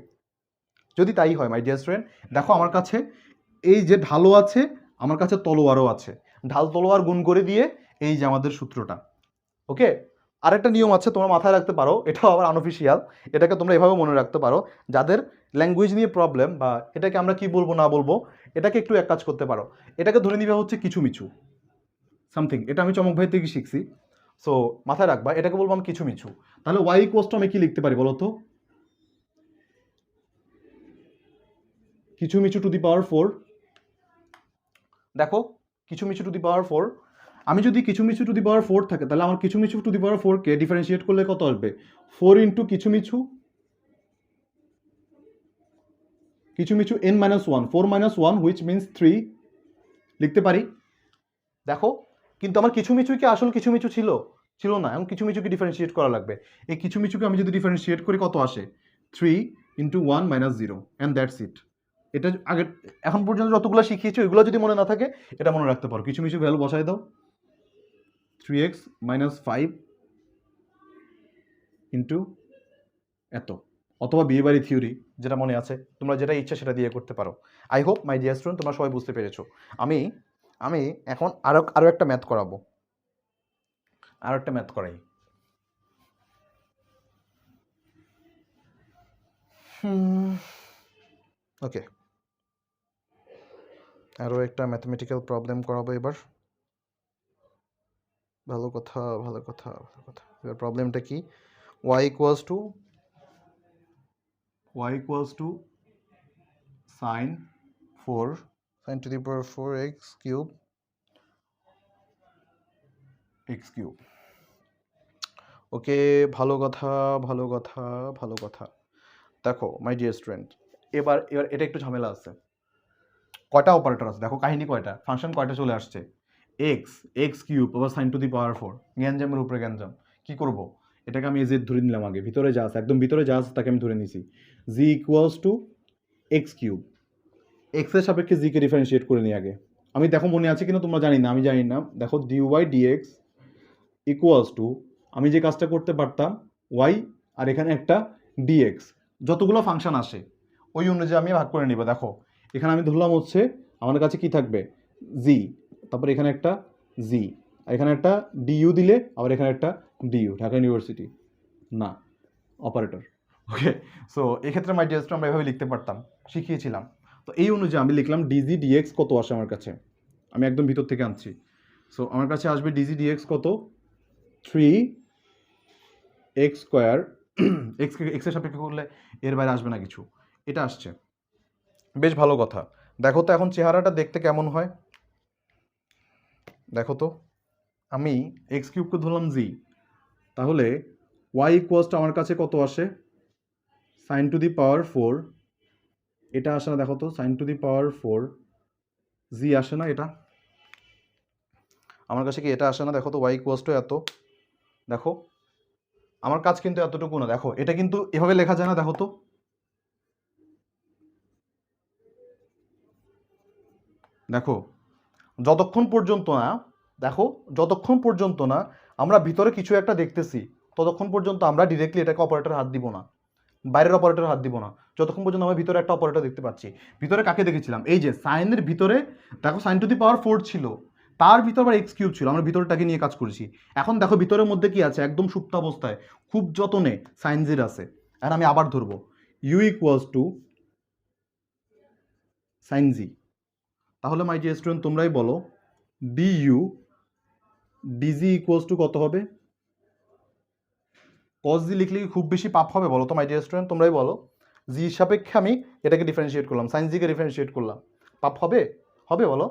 যদি তাই হয় মাই ডিয়ার স্টুডেন্ট, দেখো আমার কাছে এই যে ঢালও আছে, আমার কাছে তলোয়ারও আছে, ঢাল তলোয়ার গুণ করে দিয়ে এই যে আমাদের সূত্রটা। ওকে, আরেকটা নিয়ম আছে তোমরা মাথায় রাখতে পারো, এটাও আবার আনঅফিসিয়াল, এটাকে তোমরা এভাবে মনে রাখতে পারো, যাদের ল্যাঙ্গুয়েজ নিয়ে প্রবলেম বা এটাকে আমরা কি বলবো না বলবো, এটাকে একটু এক কাজ করতে পারো, এটাকে ধরে নিবে হচ্ছে কিছু মিছু সামথিং, এটা আমি চমক ভাই থেকে শিখছি। সো মাথায় রাখবা, এটাকে বলবো আমি কিছু মিছু। তাহলে ওয়াই ইকুয়ালস টু আমি কি লিখতে পারি বলো তো, কিছু মিছু টু দি পাওয়ার 4। দেখো কিছু মিছু টু দি পাওয়ার 4, আমি যদি কিছু মিছু টু দি পাওয়ার 4 থাকে, তাহলে আমার কিছু মিছু টু দি পাওয়ার 4কে ডিফারেন্সিয়েট করলে কত আসবে, 4 × কিছু মিছু, কিছু মিছু n-1, 4 - 1 হুইচ মিনস 3 লিখতে পারি। দেখো কিন্তু আমার কিছু মিছু কি আসল কিছু মিছু ছিল, ছিল না, এখন কিছু মিছুকে ডিফারেন্সিয়েট করা লাগবে, এই কিছু মিছুকে আমি যদি ডিফারেন্সিয়েট করি কত আসে, 3 × 1 - 0 অ্যান্ড দ্যাটস ইট। এটা আগে এখন পর্যন্ত যতগুলো শিখিয়েছি ওইগুলো যদি মনে না থাকে, এটা মনে রাখতে পারো, কিছু মিছু ভ্যালু বসাই দাও, 3x - 5 ইন্টু এত, অথবা বিয়েবাড়ি থিওরি যেটা মনে আছে, তোমরা যেটা ইচ্ছা সেটা দিয়ে করতে পারো। I hope my dear student তোমরা সবাই বুঝতে পেরেছো। আমি আমি এখন আরও একটা ম্যাথ করাবো, আরও একটা ম্যাথ করাই। ওকে, আরও একটা ম্যাথমেটিক্যাল প্রবলেম করাবো এবার। ভালো কথা ভালো কথা ভালো কথা। এবার প্রবলেমটা কি, y equals to sin 4 sin to the power 4 x cube. Okay, ভালো কথা ভালো কথা ভালো কথা। দেখো মাই ডিয়ার স্টুডেন্ট, এবার এবার এটা একটু ঝামেলা আছে, কয়টা অপারেটর আছে দেখো, কাহিনী কয়টা, ফাংশন কয়টা চলে আসছে, x³ আবার sin to the power 4, গ্যাঞ্জামের উপরে গ্যাঞ্জাম। কি করব, এটাকে আমি z ধরে নিলাম, আগে ভিতরে যা আছে, একদম ভিতরে যা আছে তাকে আমি ধরে নিছি, g equals to x³, x এর সাপেক্ষে g কে ডিফারেন্সিয়েট করে নিই আগে। আমি দেখো মনে আছে কিনা তোমরা জানি না, আমি জানি না, দেখো dy dx ইকুয়ালস টু, আমি যে কাজটা করতে পারতাম y আর এখানে একটা dx, যতগুলো ফাংশন আসে ওই অনুযায়ী আমি ভাগ করে নিব। দেখো এখানে আমি ধরলাম হচ্ছে আমার কাছে কি থাকবে, g, তারপর এখানে একটা g, আর এখানে একটা du দিলে, আবার এখানে একটা du, ঢাকা ইউনিভার্সিটি না অপারেটর। ওকে, সো এক্ষেত্রে মাই ডিয়ার স্টুডেন্ট আমরা এভাবে লিখতে পারতাম, শিখিয়েছিলাম। তো এই অনুযায়ী আমি লিখলাম ডিজি ডিএক্স কত আসে আমার কাছে, আমি একদম ভিতর থেকে আনছি। সো আমার কাছে আসবে ডিজি ডিএক্স কত, 3x², এক্সের সাপেক্ষে করলে এর বাইরে আসবে না কিছু, এটা আসছে, বেশ ভালো কথা। দেখো তো এখন চেহারাটা দেখতে কেমন হয়, দেখো তো, আমি x³ ধরলাম জি, তাহলে y ইকুয়ালস টু আমার কাছে কত আসে, sin to the power 4, এটা আসে না দেখো তো, sin to the power 4 g আসে না, এটা আমার কাছে কি এটা আসে না, দেখো তো y ইকুয়ালস টু এত। দেখো আমার কাজ কিন্তু এতটুকু না, দেখো এটা কিন্তু এভাবে লেখা যায় না, দেখো তো, দেখো যতক্ষণ পর্যন্ত না, দেখো যতক্ষণ পর্যন্ত না আমরা ভিতরে কিছু একটা দেখতেছি, ততক্ষণ পর্যন্ত আমরা ডিরেক্টলি এটাকে অপারেটর হাত দিব না। বাইরের অপারেটর হাত দিব না যতক্ষণ পর্যন্ত আমার ভিতরে একটা অপারেটর দেখতে পাচ্ছি। ভিতরে কাকে দেখেছিলাম? এই যে সাইনের ভিতরে দেখো সাইন টু দি পাওয়ার 4 ছিল, তার ভিতর আবার এক্স কিউব ছিল, আমরা ভিতরটাকে নিয়ে কাজ করেছি। এখন দেখো ভিতরের মধ্যে কি আছে, একদম সুপ্ত অবস্থায় খুব যতনে সাইন জির আছে। আর আমি আবার ধরবো u equals to sine z. তাহলে মাই ডিয়ার স্টুডেন্ট তোমরাই বলো d u dz equals to কত হবে? কস জি লিখলে কি খুব বেশি পাপ হবে বলো তো মাই ডিয়ার স্টুডেন্ট? তোমরাই বলো। জি সাপেক্ষে আমি এটাকে ডিফারেন্সিয়েট করলাম, সাইন জিকে ডিফারেন্সিয়েট করলাম, পাপ হবে? হবে বলো?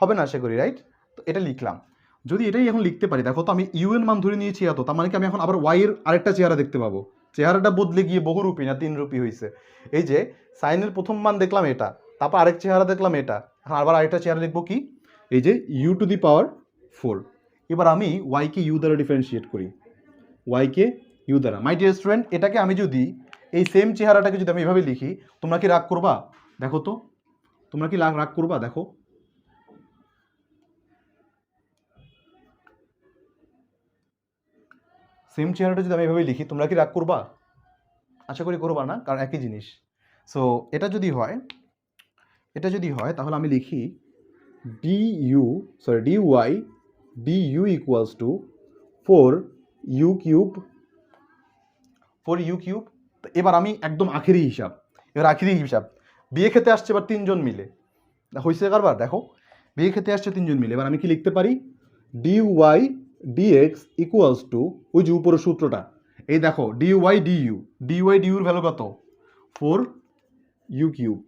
হবে না আশা করি, রাইট? তো এটা লিখলাম। যদি এটাই এখন লিখতে পারি, দেখো তো আমি ইউ এর মান ধরে নিয়েছি এত, তার মানে কি আমি এখন আবার ওয়াই এর আরেকটা চেহারা দেখতে পাবো। চেহারাটা বদলে গিয়ে বহুরূপী না তিনরূপী হয়েছে। এই যে সাইনের প্রথম মান দেখলাম এটা, তারপর আরেক চেহারা দেখলাম এটা, এখন আবার আরেকটা চেহারা লিখবো কি, এই যে ইউ টু দি পাওয়ার 4। এবার আমি ওয়াইকে ইউ দ্বারা ডিফারেন্সিয়েট করি, ওয়াইকে ইউ দ্বারা। মাই ডিয়ার স্টুডেন্ট এটাকে আমি যদি এই সেম চেহারাটাকে যদি আমি এভাবে লিখি, তোমরা কি রাগ করবা? দেখো তো তোমরা কি রাগ করবা? দেখো সেম চেহারাটা যদি আমি এভাবে লিখি, তোমরা কি রাগ করবা? আশা করি করবা না, কারণ একই জিনিস। সো এটা যদি হয়, তাহলে আমি লিখি d u sorry d y d u equals to 4u cube. এবার আমি একদম আখেরি হিসাব, বিয়ে খেতে আসছে এবার তিনজন মিলে, হয়েছে কারবার দেখো, বিয়ে খেতে আসছে তিনজন মিলে। এবার আমি কি লিখতে পারি? D y dx equals to ওই যে উপরের সূত্রটা, এই দেখো ডি ওয়াই ডিউর ভ্যালু কত? 4u cube.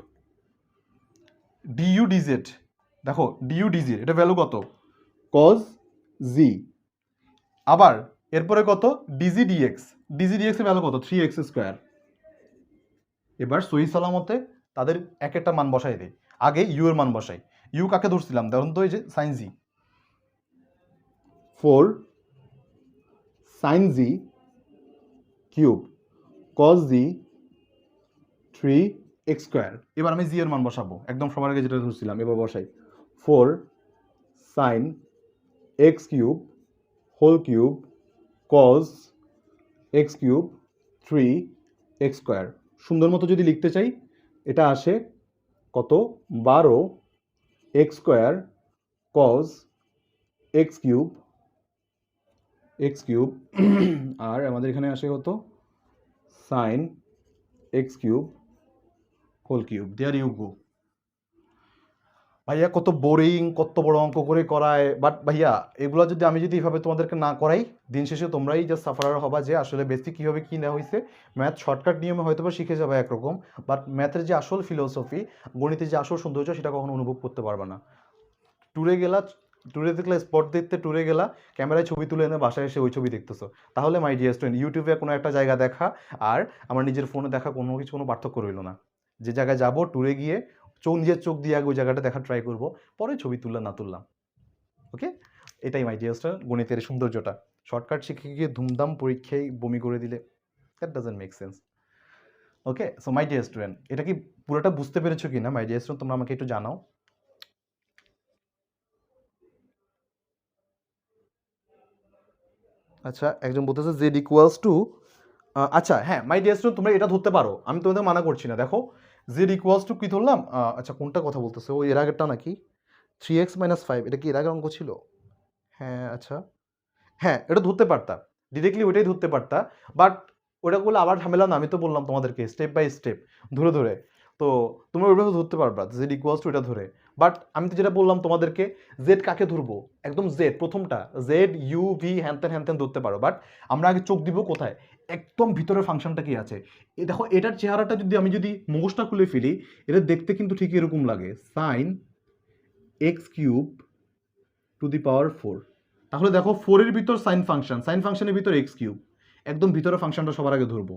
ডিইউ ডিজেড, দেখো ডিইউ ডিজেড এটা ভ্যালু কত? কজ জি। আবার এরপরে কত? ডিজি ডিএক্স এর ভ্যালু কত? 3x square. এবার সহি সালামতে তাদের এক একটা মান বসাই দেয়। আগে ইউ এর মান বসাই। ইউ কাকে ধরছিলাম? ধরুন তো এই যে সাইন জি, 4 সাইন জি কিউব কজ জি 3x স্কোয়ার। এবার আমি জি এর মান বসাবো, একদম সবার আগে যেটা ধরছিলাম এবার বসাই, 4 sine x cube whole cube cos x cube 3x square. সুন্দর মতো যদি লিখতে চাই, এটা আসে কত? 12x square cos x cube আর আমাদের এখানে আসে কত? Sine x cube whole cube. There you go. ভাইয়া কত বোরিং, কত বড় অঙ্ক করে করায়, বাট ভাইয়া এগুলো যদি আমি যদি এইভাবে তোমাদেরকে না করাই, দিন শেষে তোমরাই জাস্ট সাফারার হবা যে আসলে বেসিক কীভাবে কী নেওয়া হয়েছে। ম্যাথ শর্টকাট নিয়মে হয়তো বা শিখে যাবে একরকম, বাট ম্যাথের যে আসল ফিলোসফি, গণিতের যে আসল সৌন্দর্য, সেটা কখনো অনুভব করতে পারবে না। ট্যুরে দেখলে স্পট দেখতে ট্যুরে গেলা, ক্যামেরায় ছবি তুলে এনে বাসায় এসে ওই ছবি দেখতেছো। তাহলে মাই ডিয়ার স্টুডেন্ট ইউটিউবে কোনো একটা জায়গা দেখা আর আমার নিজের ফোনে দেখা কোনো পার্থক্য রইল না। যে জায়গায় যাবো ট্যুরে গিয়ে নিজের চোখ দিয়ে আগে ওই জায়গাটা দেখার ট্রাই করবো, পরে ছবি তুললাম না তুললাম। ওকে, এটাই মাই ডিয়ার স্টুডেন্ট গণিতের সৌন্দর্যটা। শর্টকাট শিখে গিয়ে ধুমধাম পরীক্ষায় বমি করে দিলে that doesn't make sense. Okay, so my dear student এটা কি পুরোটা বুঝতে পেরেছো কি না মাই ডিয়ার স্টুডেন্ট? তোমরা আমাকে একটু জানাও। আচ্ছা, একজন বলতেছে জেড ইকুয়ালস টু, আচ্ছা হ্যাঁ মাই ডিয়ার স্টুডেন্ট তোমরা এটা ধরতে পারো, আমি তোমাদের মানা করছি না। দেখো জেড ইকুয়ালস টু কি ধরলাম? আচ্ছা কোনটা কথা বলতেছে? ওই এর আগেরটা নাকি 3x - 5? এটা কি এর আগের অঙ্ক ছিল? হ্যাঁ আচ্ছা, হ্যাঁ এটা ধরতে পারতা, ডিরেক্টলি ওইটাই ধরতে পারতা। বাট ওটা করলে আবার ঝামেলা না? আমি তো বললাম তোমাদেরকে স্টেপ বাই স্টেপ ধরে ধরে, তো তোমরা ওইভাবে ধরতে পারবা জেড ইকুয়ালস টু এটা ধরে। বাট আমি তো যেটা বললাম তোমাদেরকে, জেড কাকে ধরবো? একদম জেড প্রথমটা, জেড ইউ ভি হ্যানতেন হ্যানতেন ধরতে পারো, বাট আমরা আগে চোখ দিব কোথায়? একদম ভিতরের ফাংশনটা কি আছে। এ দেখো এটার চেহারাটা যদি আমি মুখোশটা খুলে ফেলি, এটা দেখতে কিন্তু ঠিক এরকম লাগে, sine x cube to the power 4। তাহলে দেখো 4-এর ভিতর সাইন ফাংশনের ভিতর এক্স কিউব, একদম ভিতরে ফাংশনটা সবার আগে ধরবো,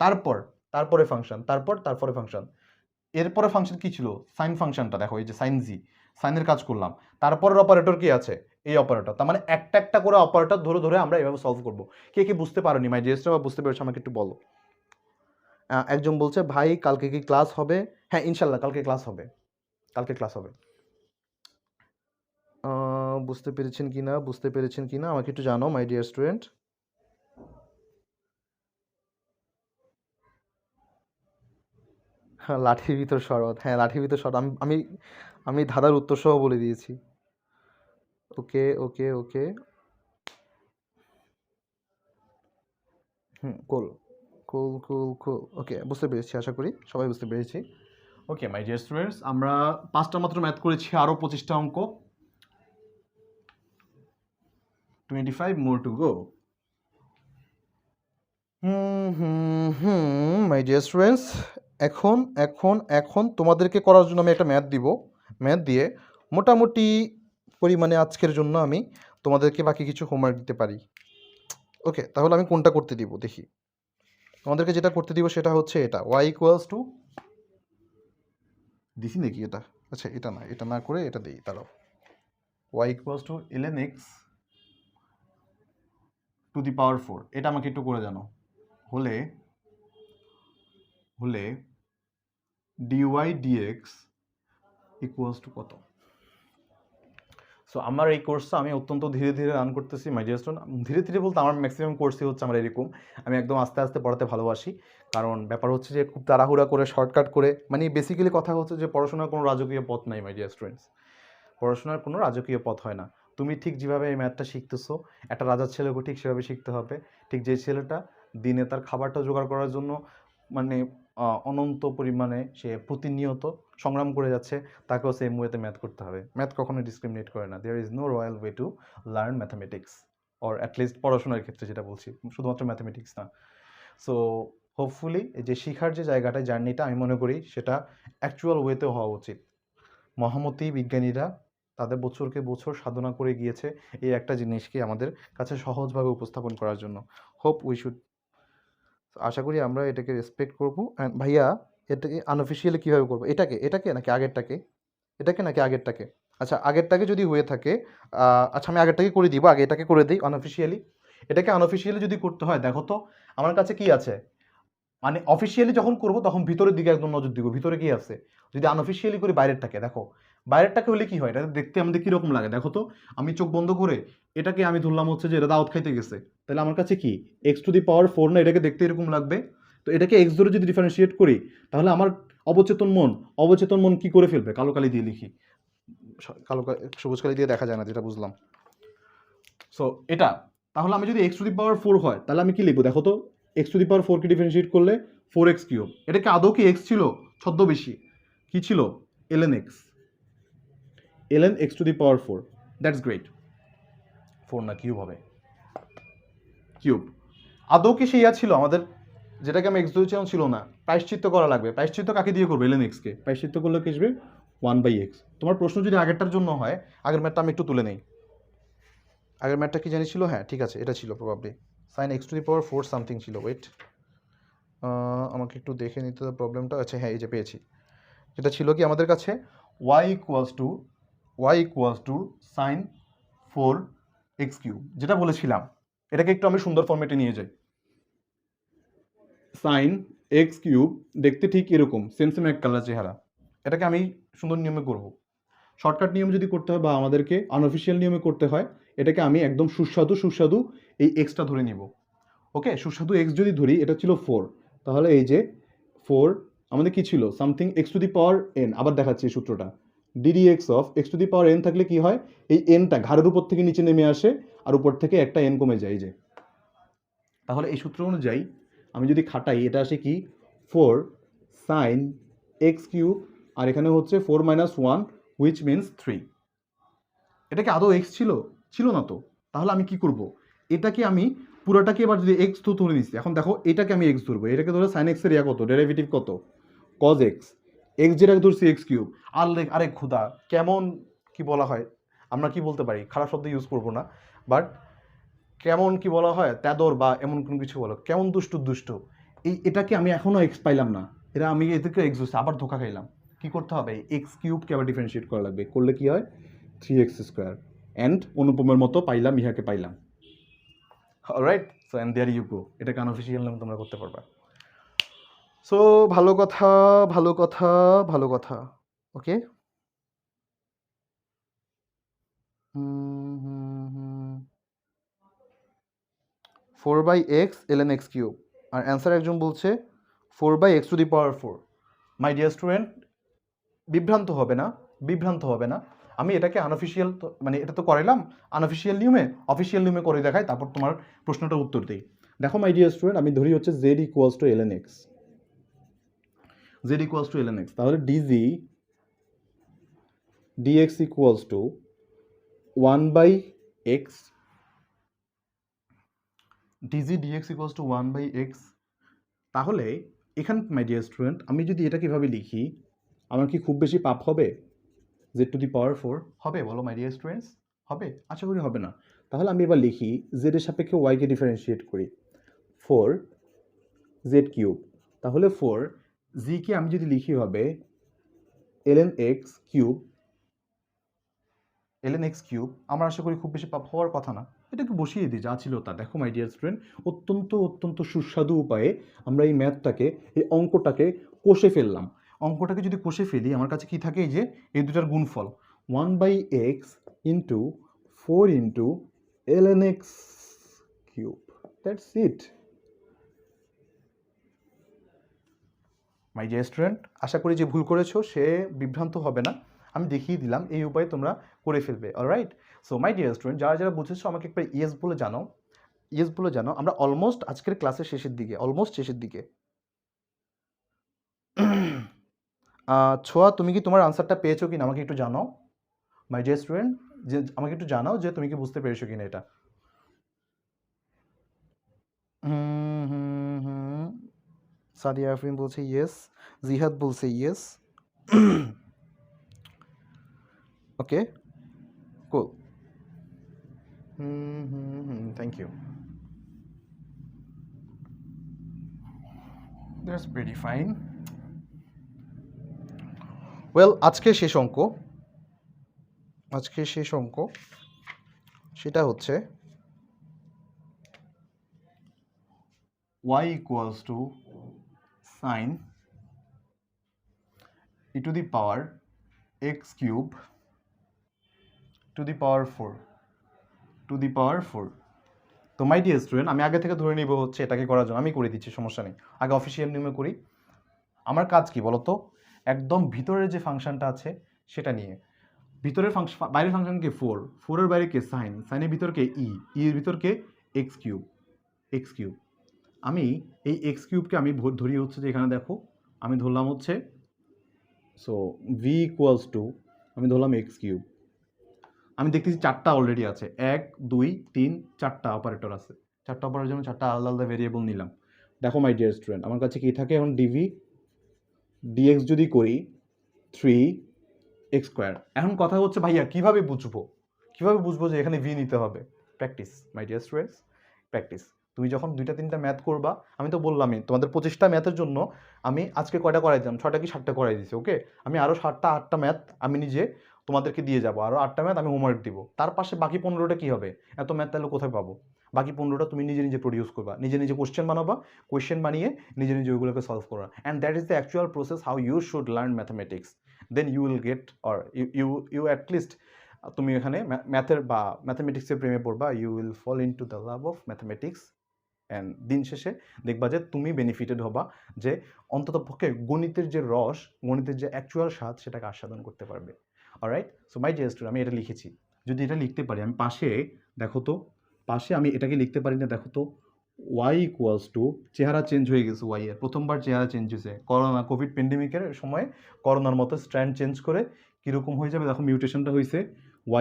তারপরে ফাংশন, তারপরে ফাংশন। এরপরে ফাংশন কি ছিল? সাইন ফাংশনটা দেখো, এই যে সাইন জি, সাইনের কাজ করলাম। তারপরের অপারেটর কি আছে? এই অপারেটর। তার মানে একটা একটা করে অপারেটর ধরে ধরে আমরা এভাবে সলভ করবো। কে কে বুঝতে পারোনি মাই ডিয়ারস্টুডেন্ট, বা বুঝতে পেরেছো আমাকে একটু বলো। একজন বলছে ভাই কালকে কি ক্লাস হবে? হ্যাঁ ইনশাল্লাহ কালকে ক্লাস হবে, বুঝতে পেরেছেন কি না আমাকে একটু জানাও মাই ডিয়ার স্টুডেন্ট। হ্যাঁ, লাঠির ভিতর শরৎ, হ্যাঁ লাঠির ভিতর শরৎ, আমি আমি আমি ধাঁধার উত্তর সহ বলে দিয়েছি। ওকে ওকে ওকে। হুম, কুল কুল কুল কুল। ওকে, বুঝতে পেরেছি, আশা করি সবাই বুঝতে পেরেছি। ওকে মাই ডিয়ার স্টুডেন্টস, আমরা 5টা মাত্র ম্যাথ করেছি, আরও 25টা অঙ্ক। 25 more to go. My dear students, এখন এখন এখন তোমাদেরকে করার জন্য আমি একটা ম্যাথ দিব। ম্যাথ দিয়ে মোটামুটি পরিমাণে আজকের জন্য আমি তোমাদেরকে বাকি কিছু হোমওয়ার্ক দিতে পারি। ওকে, তাহলে আমি কোনটা করতে দিব দেখি। তোমাদেরকে যেটা করতে দিব সেটা হচ্ছে এটা, ওয়াই ইকুয়ালস টু, দিছি নাকি এটা? আচ্ছা এটা না, এটা না করে এটা দিই, দাঁড়াও। Y equals to ln x to the power 4, এটা আমাকে একটু করে জানো। হলে হলে dy dx ইকুয়ালস টু কত? সো আমার এই কোর্সটা আমি অত্যন্ত ধীরে ধীরে রান করতেছি মাই ডিয়ার স্টুডেন্ট। ধীরে ধীরে বলতে আমার ম্যাক্সিমাম কোর্সই হচ্ছে আমার এরকম। আমি একদম আস্তে আস্তে পড়াতে ভালোবাসি, কারণ ব্যাপার হচ্ছে যে খুব তাড়াহুড়া করে শর্টকাট করে, মানে বেসিক্যালি কথা হচ্ছে যে পড়াশোনার কোনো রাজকীয় পথ নাই মাই ডিয়ার স্টুডেন্টস। পড়াশোনার কোনো রাজকীয় পথ হয় না। তুমি ঠিক যেভাবে এই ম্যাথটা শিখতেছো, একটা রাজার ছেলেকে ঠিক সেভাবে শিখতে হবে। ঠিক যে ছেলেটা দিনে তার খাবারটা জোগাড় করার জন্য মানে অনন্ত পরিমাণে সে প্রতিনিয়ত সংগ্রাম করে যাচ্ছে, তাকেও সেম ওয়েতে ম্যাথ করতে হবে। ম্যাথ কখনোই ডিসক্রিমিনেট করে না। There is no royal way to learn mathematics, or at least পড়াশোনার ক্ষেত্রে যেটা বলছি, শুধুমাত্র ম্যাথামেটিক্স না। সো হোপফুলি যে শিখার যে জায়গাটা, জার্নিটা, আমি মনে করি সেটা অ্যাকচুয়াল ওয়েতে হওয়া উচিত। মহামতি বিজ্ঞানীরা তাদের বছরকে বছর সাধনা করে গিয়েছে এই একটা জিনিসকে আমাদের কাছে সহজভাবে উপস্থাপন করার জন্য। হোপ উই শুড, আশা করি আমরা এটাকে রেসপেক্ট করবো। অ্যান্ড ভাইয়া, এটাকে আনঅফিসিয়ালি কীভাবে করবো? এটাকে এটাকে নাকি আগেরটাকে? এটাকে নাকি আগেরটাকে? আচ্ছা আগেরটাকে যদি হয়ে থাকে, আচ্ছা আমি আগেরটাকে করে দিব, আগে এটাকে করে দিই আনঅফিসিয়ালি। এটাকে আনঅফিসিয়ালি যদি করতে হয়, দেখো তো আমার কাছে কি আছে। মানে অফিসিয়ালি যখন করব তখন ভিতরের দিকে একদম নজর দিব, ভিতরে কি আছে। যদি আনঅফিসিয়ালি করি বাইরেরটাকে, দেখো বাইরেরটাকে হলে কি হয়, এটা দেখতে আমাদের কীরকম লাগে দেখো তো। আমি চোখ বন্ধ করে এটাকে আমি ধরলাম হচ্ছে যে এটা দাওয়াত খাইতে গেছে, তাহলে আমার কাছে কি এক্স টু দি পাওয়ার 4 না, এটাকে দেখতে এরকম লাগবে। তো এটাকে এক্স ধরে যদি ডিফারেন্সিয়েট করি, তাহলে আমার অবচেতন মন কি করে ফেলবে, কালো কালি দিয়ে লিখি, সবুজ কালি দিয়ে দেখা যায় না, যেটা বুঝলাম। সো এটা, তাহলে আমি যদি এক্স টু দি পাওয়ার 4 হয়, তাহলে আমি কি লিখবো দেখো তো। X to the power 4 K differentiate করলে 4x কিউব। এটা কি আদৌ কি এক্স ছিল? ছদ্মবেশী কি ছিল? ln x, ln x to the power 4। That's great. 4 না, কিউব হবে, কিউব। আদৌ কি সেই ছিল আমাদের, যেটাকে আমি এক্স ধরেছিলাম ছিল না? প্রায়শ্চিত্ত করা লাগবে। প্রায়শ্চিত্ত কাকে দিয়ে করবে? ln x কে। প্রায়শ্চিত্ত করলে কি আসবে? 1/x। তোমার প্রশ্ন যদি আগেরটার জন্য হয়, আগের ম্যাথটা আমি একটু তুলে নেই। আগের ম্যাথটা কি জানি ছিল? হ্যাঁ ঠিক আছে, এটা ছিল probably sine x to the power 4 something ছিল। ওয়েট, আমাকে একটু দেখে নিতে হবে প্রবলেমটা। আচ্ছা হ্যাঁ, এই যে পেয়েছি। যেটা ছিল কি আমাদের কাছে, y equals to sine 4x cube, যেটা বলেছিলাম। এটাকে একটু আমি সুন্দর ফর্মেটে নিয়ে যাই। সাইন এক্স কিউব দেখতে ঠিক এরকম, সেম সেম এক কালার চেহারা। এটাকে আমি সুন্দর নিয়মে করব। শর্টকাট নিয়ম যদি করতে হয় বা আমাদেরকে আনঅফিসিয়াল নিয়মে করতে হয়, এটাকে আমি একদম সুস্বাদু এই এক্সটা ধরে নিব। ওকে, সুস্বাদু এক্স যদি ধরি, এটা ছিল 4, তাহলে এই যে 4 আমাদের কি ছিল? Something x to the power N. আবার দেখাচ্ছি এই সূত্রটা, DD x of x to the power N থাকলে কি হয়, এই এনটা ঘাড়ের উপর থেকে নিচে নেমে আসে, আর উপর থেকে একটা এন কমে যায়। যে তাহলে এই সূত্র অনুযায়ী আমি যদি খাটাই, এটা আসে কি 4 সাইন এক্স কিউব, আর এখানে হচ্ছে 4 মাইনাস 1 হুইচ মিনস 3। এটা কি আদৌ এক্স ছিল? ছিল না তো। তাহলে আমি কি করব, এটাকে আমি পুরোটাকে এবার যদি এক্স তো ধরে নিচ্ছি, এখন দেখো এটাকে আমি এক্স ধরবো, এটাকে ধরে সাইন এক্সের ইয়া কত, ডেরিভেটিভ কত, কজ এক্স। এক্স যেটাকে ধরছি এক্স কিউব। আরে খুদা, কেমন কি বলা হয়, আমরা কি বলতে পারি, খারাপ শব্দ ইউজ করবো না, বাট কেমন কি বলা হয়, তেদর বা এমন কোনো কিছু বলো, কেমন দুষ্ট। এটাকে আমি এখনো এক্স পাইলাম না, এটা আমি এদেরকে এক্স হচ্ছে, আবার ধোকা খাইলাম। কি করতে হবে, এক্স কিউবকে আবার ডিফারেন্সিয়েট করা লাগবে, করলে কি হয় 3x স্কোয়ার। অ্যান্ড অনুপমের মতো পাইলাম, ইহাকে পাইলাম। Alright, so and there you go, এটাকে আনঅফিসিয়াল নাম তোমরা করতে পারবা। সো ভালো কথা, ভালো কথা, ভালো কথা। ওকে, 4/x ln x কিউব, আর অ্যান্সার একজন বলছে 4/x two the power 4। My dear student, বিভ্রান্ত হবে না। আমি এটাকে আনঅফিসিয়াল, মানে এটা তো করাইলাম আনঅফিসিয়াল নিয়মে, অফিসিয়াল নিয়মে করে দেখাই, তারপর তোমার প্রশ্নটার উত্তর দিই। দেখো মাই ডিয়ার স্টুডেন্ট, আমি ধরি হচ্ছে z equals to l n x, z equals to l n x, তাহলে dz dx equals to 1/x, dz dx equals to 1/x। তাহলে এখানে মাই ডিয়ার স্টুডেন্ট আমি যদি এটা কিভাবে লিখি, আমার কি খুব বেশি পাপ হবে? জেড টু দি পাওয়ার 4 হবে? বলো মাই ডিয়ার স্টুডেন্টস, হবে? আশা করি হবে না। তাহলে আমি এবার লিখি জেড এর সাপেক্ষে ওয়াইকে ডিফারেন্সিয়েট করি, 4 জেড কিউব। তাহলে 4 জিকে আমি যদি লিখি হবে ln x cube, ln x cube. আমার আশা করি খুব বেশি পাপ হওয়ার কথা না। এটাকে বসিয়ে দিই যা ছিল তা। দেখো মাই ডিয়ার স্টুডেন্ট, অত্যন্ত সুস্বাদু উপায়ে আমরা এই ম্যাথটাকে, এই অঙ্কটাকে কষে ফেললাম। অঙ্কটাকে যদি কষে ফেলি, আমার কাছে কি থাকে, এই যে এই দুটার গুণফল 1/x into 4 into ln x cube, that's it. My dear student, আশা করি যে ভুল করেছো সে বিভ্রান্ত হবে না। আমি দেখিয়ে দিলাম এই উপায়ে তোমরা করে ফেলবে। Alright, so my dear student, যারা বুঝেছো আমাকে একবার ইয়েস বলে জানাও, ইয়েস বলে জানাও। আমরা অলমোস্ট আজকের ক্লাসের শেষের দিকে, অলমোস্ট শেষের দিকে। ছোয়া, তুমি কি তোমার আনসারটা পেয়েছো কিনা আমাকে একটু জানাও মাই ডিয়ার স্টুডেন্ট, যে আমাকে একটু জানাও যে তুমি কি বুঝতে পেরেছো কিনা এটা। সাদিয়া আফরিন বলছে ইয়েস, জিহাদ বলছে yes. Okay, cool, thank you, that's very fine. Well, আজকে শেষ অঙ্ক, সেটা হচ্ছে y equals to sin e to the power x cube to the power 4 to the power 4। তো মাই ডিয়ার স্টুডেন্ট, আমি আগে থেকে ধরে নিব হচ্ছে এটাকে করার জন্য, আমি করে দিচ্ছি, সমস্যা নেই। আগে অফিসিয়াল নিয়মে করি। আমার কাজ কি বলতো, একদম ভিতরের যে ফাংশনটা আছে সেটা নিয়ে। ভিতরের ফাংশন, বাইরের ফাংশনকে 4, 4-এর বাইরে কে সাইন, সাইনের ভিতরকে এর ভিতরকে এক্স কিউব। আমি এই এক্স কিউবকে আমি ধরি হচ্ছে যে এখানে দেখো, আমি ধরলাম হচ্ছে, সো ভি ইকুয়ালস টু, আমি ধরলাম এক্স কিউব। আমি দেখতেছি 4টা অলরেডি আছে, 1 2 3 4টা অপারেটর আছে। 4টা অপারেটরের জন্য 4টা আলাদা আলাদা ভেরিয়েবল নিলাম। দেখো মাই ডিয়ার স্টুডেন্ট, আমার কাছে কি থাকে এখন, ডিভি ডিএক্স যদি করি 3x²। এখন কথা হচ্ছে ভাইয়া কিভাবে বুঝবো যে এখানে ভি নিতে হবে? প্র্যাকটিস মাই ডিয়ার স্টুডেন্টস, প্র্যাকটিস। তুমি যখন 2টা-3টা ম্যাথ করবা, আমি তো বললামই তোমাদের 25টা ম্যাথের জন্য আমি আজকে কয়টা করাই দিলাম, 6টা কি 7টা করাই দিয়েছি। ওকে, আমি আরও 7টা 8টা ম্যাথ আমি নিজে তোমাদেরকে দিয়ে যাবো, আরও 8টা ম্যাথ আমি হোমওয়ার্ক দিব। তার পাশে বাকি 15টা কী হবে? এত ম্যাথ তাহলে কোথায় পাবো? বাকি 15টা তুমি নিজে প্রডিউস করবা, নিজে কোশ্চেন বানাবা, কোশ্চেন বানিয়ে নিজে ওইগুলোকে সলভ করা। And that is the actual process how you should learn mathematics. Then you will get, or you at least তুমি এখানে ম্যাথের বা ম্যাথামেটিক্সের প্রেমে পড়বা। You will fall into the love of mathematics, and দিন শেষে দেখবা যে তুমি বেনিফিটেড হবা, যে অন্তত পক্ষে গণিতের যে রস, গণিতের যে অ্যাকচুয়াল স্বাদ, সেটাকে আস্বাদন করতে পারবে। Alright, so my dear student, আমি এটা লিখেছি। যদি এটা লিখতে পারি, আমি পাশে দেখো তো, পাশে আমি এটাকে লিখতে পারি না, দেখো তো, y ইকুয়ালস টু, চেহারা চেঞ্জ হয়ে গেছে y এর, প্রথমবার চেহারা চেঞ্জ হয়েছে করোনা, কোভিড প্যান্ডেমিকের সময় করোনার মতো স্ট্র্যান্ড চেঞ্জ করে কীরকম হয়ে যাবে দেখো, মিউটেশনটা হয়েছে,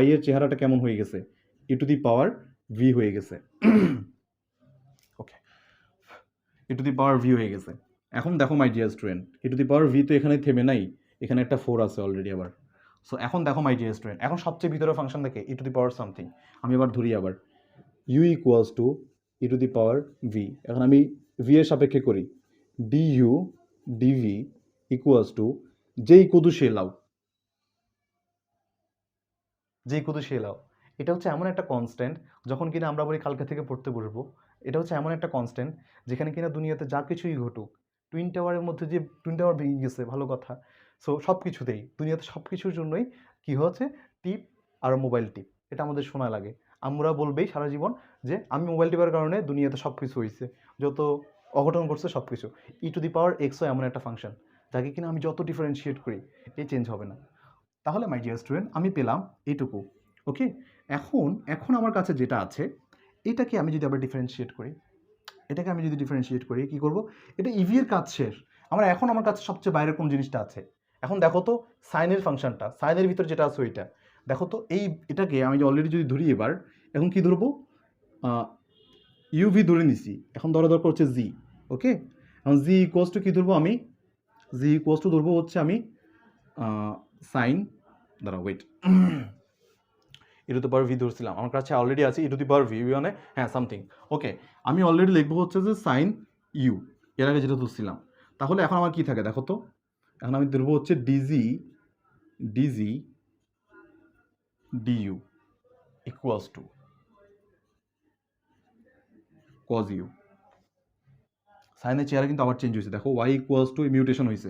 y এর চেহারাটা কেমন হয়ে গেছে, e two the power v হয়ে গেছে। ওকে, e two the power v হয়ে গেছে। এখন দেখো my dear student, e two the power v তো এখানে থেমে নাই, এখানে একটা 4 আছে অলরেডি আবার। সো এখন দেখো মাই ডিয়ার স্টুডেন্ট, এখন সবচেয়ে ভিতরে ফাংশন দেখে e two the power something. আমি আবার ধরি আবার u equals to e two the power v। এখন আমি v এর সাপেক্ষে করি, du dv ইকুয়ালস টু যেই কদু সে লাউ, এটা হচ্ছে এমন একটা কনস্ট্যান্ট, যখন কিনা আমরা বলি কালকে থেকে পড়তে বসবো, এটা হচ্ছে এমন একটা কনস্ট্যান্ট যেখানে কিনা দুনিয়াতে যা কিছুই ঘটুক, টুইন টাওয়ারের মধ্যে যে টুইন টাওয়ার ভেঙে গেছে ভালো কথা, সো সব কিছুতেই দুনিয়াতে সব কিছুর জন্যই কী হচ্ছে, টিপ আর মোবাইল টিপ, এটা আমাদের শোনা লাগে। আমরা বলবেই সারা জীবন যে আমি মোবাইল টিপার কারণে দুনিয়াতে সব কিছু হয়েছে, যত অঘটন ঘটছে সব কিছু। ই টু দি পাওয়ার এক্সও এমন একটা ফাংশন যাকে কিনা আমি যত ডিফারেন্সিয়েট করি এই চেঞ্জ হবে না। তাহলে মাই ডিয়ার স্টুডেন্ট আমি পেলাম এইটুকু। ওকে, এখন আমার কাছে যেটা আছে এটাকে আমি যদি আবার ডিফারেন্সিয়েট করি, কী করব, এটা ইভি এর কাজ শেষ। আমার কাছে সবচেয়ে বাইরের কোন জিনিসটা আছে, এখন দেখো তো সাইনের ফাংশনটা, সাইনের ভিতর যেটা আছে ওইটা দেখো তো। এটাকে আমি অলরেডি যদি ধরি এবার, এখন কি ধরবো, ইউভি ধরে নিছি, এখন ধরা দরকার হচ্ছে জি। ওকে, এখন জি ইকুয়ালস টু কী ধরবো আমি, ধরবো হচ্ছে আমি সাইন, দাঁড়াও wait, e to the power v ধরছিলাম, আমার কাছে অলরেডি আছে ই টু দি পাওয়ার ভি মানে হ্যাঁ সামথিং। ওকে, আমি অলরেডি লিখবো হচ্ছে যে সাইন ইউ, এর আগে যেটা ধরছিলাম। তাহলে এখন আমার কি থাকে দেখো তো, এখন আমি ধরবো হচ্ছে dz du equals to cos u. সাইনের চেহারা কিন্তু আবার চেঞ্জ হয়েছে, দেখো ওয়াই ইকুয়ালস টু মিউটেশন হয়েছে,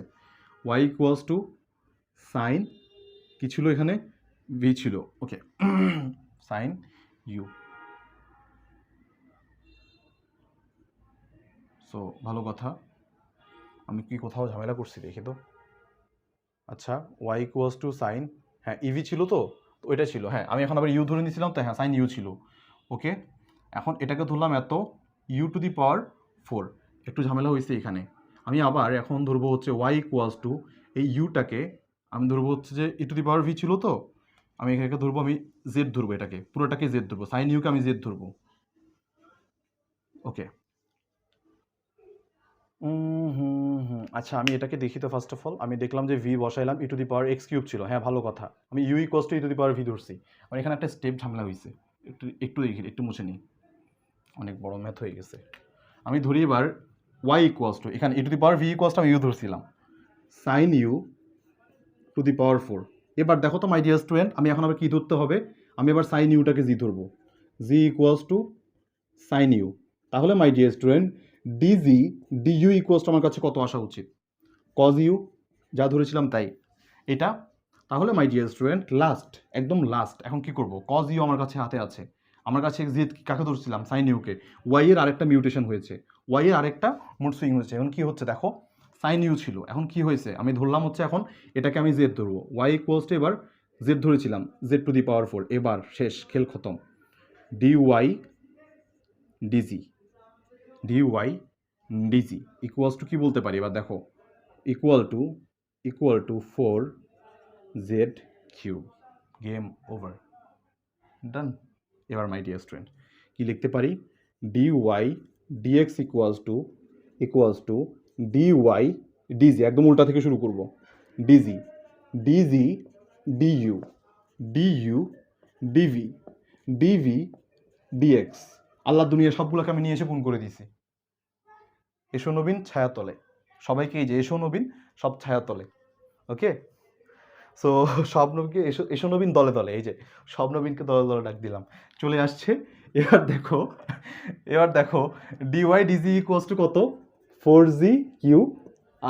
ওয়াই ইকুয়ালস টু সাইন কি ছিল এখানে, ভি ছিল। ওকে, সাইন ইউ। সো ভালো কথা, আমি কি কোথাও ঝামেলা করছি দেখি তো। আচ্ছা, ওয়াই ইকুয়ালস টু সাইন, হ্যাঁ ইভি ছিল তো ওইটা ছিল, হ্যাঁ আমি এখন আবার ইউ ধরে নিয়েছিলাম তো, হ্যাঁ সাইন ইউ ছিল। ওকে, এখন এটাকে ধরলাম এত ইউ টু দি পাওয়ার 4, একটু ঝামেলা হয়েছে এখানে। আমি আবার এখন ধরবো হচ্ছে ওয়াই ইকুয়ালস টু এই ইউটাকে আমি ধরবো হচ্ছে যে ই টু দি পাওয়ার ভি ছিল তো, আমি এখানে ধরবো আমি জেড ধরবো, এটাকে পুরোটাকে জেড ধরবো, সাইন ইউকে আমি জেড ধরবো। ওকে, আচ্ছা আমি এটাকে দেখি তো। ফার্স্ট অফ অল আমি দেখলাম যে ভি বসাইলাম, e to the power x cube ছিল, হ্যাঁ ভালো কথা, আমি u equals to e to the power v ধরছি। আমার এখানে একটা স্টেপ ঝামেলা হয়েছে, একটু দেখি, একটু মুছে নিই, অনেক বড় ম্যাথ হয়ে গেছে। আমি ধরি এবার ওয়াই ইকুয়ালস টু, এখানে e to the power v equals to আমি ইউ ধরছিলাম, sine u to the power 4। এবার দেখো তো মাই ডিয়ার স্টুডেন্ট, আমি এখন আবার কী ধরতে হবে, আমি এবার সাইন ইউটাকে জি ধরবো, z equals to sine u. তাহলে my dear student dz du equals to আমার কাছে কত আসা উচিত, কজ ইউ, যা ধরেছিলাম তাই এটা। তাহলে মাই ডিয়ার স্টুডেন্ট লাস্ট, একদম লাস্ট, এখন কি করব, কজ ইউ আমার কাছে হাতে আছে, আমার কাছে জি কাকে ধরছিলাম, সাইন ইউকে, ওয়াই এর আরেকটা মিউটেশন হয়েছে, ওয়াই এর আরেকটা মুড সুইং হয়েছে। এখন কি হচ্ছে দেখো, সাইন ইউ ছিল, এখন কি হয়েছে আমি ধরলাম হচ্ছে এখন এটাকে আমি জেড ধরবো, ওয়াই ইকুয়ালস টু এবার জেড ধরেছিলাম, জেড টু দি পাওয়ার 4, এবার শেষ, খেল খতম, d y dz, dy dz equals to কী বলতে পারি এবার দেখো, equal to 4 z cube, game over, done. এবার মাই ডিয়ার স্টুডেন্ট কী লিখতে পারি, dy dx equals to dy dz, একদম উল্টা থেকে শুরু করব, ডিজি ডিইউ ডিভি ডিএক্স, আল্লাহ দুনিয়া সবগুলোকে আমি নিয়ে এসে গুণ করে দিয়েছি। এসো নবীন ছায়াতলে, সবাইকে এই যে এসো নবীন সব ছায়াতলে। ওকে, সো সব নবীনকে এসো নবীন দলে দলে, এই যে সব নবীনকে দলে দলে ডাক দিলাম, চলে আসছে। এবার দেখো ডিওয়াই ডিজি ইকুয়ালস টু কত, 4g কিউ,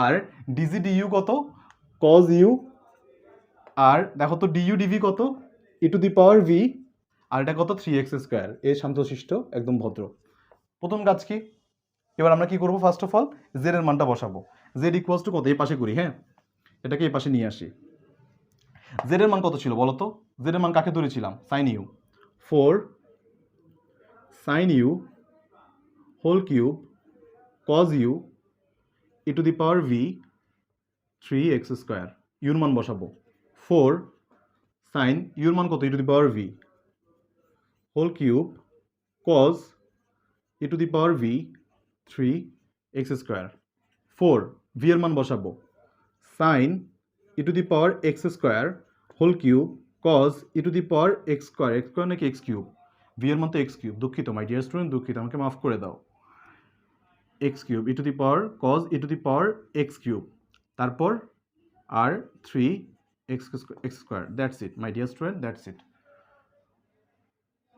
আর ডিজি ডিইউ কত, কজ ইউ, আর দেখো তো ডিইউ ডিভি কত, e to the power V, আর এটা কত 3x²। এ শান্তশিষ্ট একদম ভদ্র। প্রথম কাজ কি, এবার আমরা কি করবো, ফার্স্ট অফ অল জেড এর মানটা বসাবো, জেড ইকুয়ালস টু কত, এই পাশে করি, হ্যাঁ এটাকে এই পাশে নিয়ে আসি। জেড এর মান কত ছিল বলো তো, জেড এর মান কাকে ধরেছিলাম, sine u, 4 sine u whole cube cos u e to the power v 3x², ইউর মান বসাবো, 4 সাইন ইউর মান কত, e to the power v whole cube cos e to the power v 3x², 4 v এর মান বসাবো, sine e to the power x² whole cube cos e to the power x² নাকি এক্স কিউব, ভি এর মান তো x cube, দুঃখিত মাই dear student, দুঃখিত, আমাকে মাফ করে দাও, x cube e to the power cos e to the power x cube, তারপর আর 3x², that's it my dear student, that's it.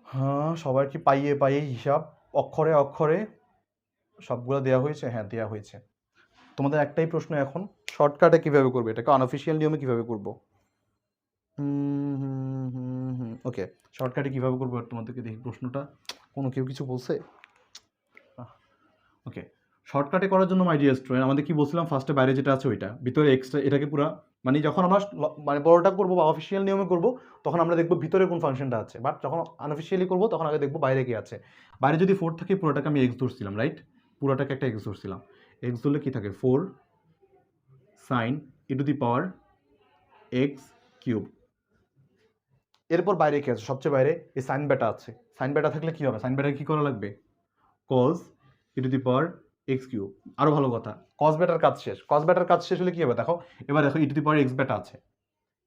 হ্যাঁ সবার কি পাইয়ে হিসাব অক্ষরে অক্ষরে সবগুলো দেওয়া হয়েছে, হ্যাঁ দেওয়া হয়েছে। তোমাদের একটাই প্রশ্ন এখন, শর্টকাটে কিভাবে করবে, এটাকে আনঅফিসিয়াল নিয়মে কিভাবে করবো, ওকে শর্টকাটে কীভাবে করবো তোমাদেরকে দেখি প্রশ্নটা, কেউ কিছু বলছে, ওকে শর্টকাটে করার জন্য মাই ডিয়ার স্টুডেন্ট আমাদের কি বলছিলাম, ফার্স্টে বাইরে যেটা আছে ওইটা, ভিতরে এক্সট্রা এটাকে পুরো মানে যখন আমরা মানে বড়টা করবো বা অফিসিয়াল নিয়মে করবো তখন আমরা দেখবো ভিতরে কোন ফাংশনটা আছে, বাট যখন আনঅফিসিয়ালি করবো তখন আগে দেখবো বাইরে কি আছে। বাইরে যদি 4 থাকে পুরোটাকে আমি এক্স ধরছিলাম, রাইট, পুরোটাকে একটা এক্স ধরছিলাম। এক্স ধরলে কি থাকে 4 sign e to the power x cube. এরপর বাইরে কি আছে, সবচেয়ে বাইরে এই সাইন বেটা আছে। সাইন বেটা থাকলে কি হবে, সাইন বেটা কি করা লাগবে cos e to the power x cube. আরও ভালো কথা, কজ বেটার কাজ শেষ। কজ বেটার কাজ শেষ হলে কি হবে দেখো, এবার দেখো ই টু দি পাওয়ার এক্স বেটা আছে,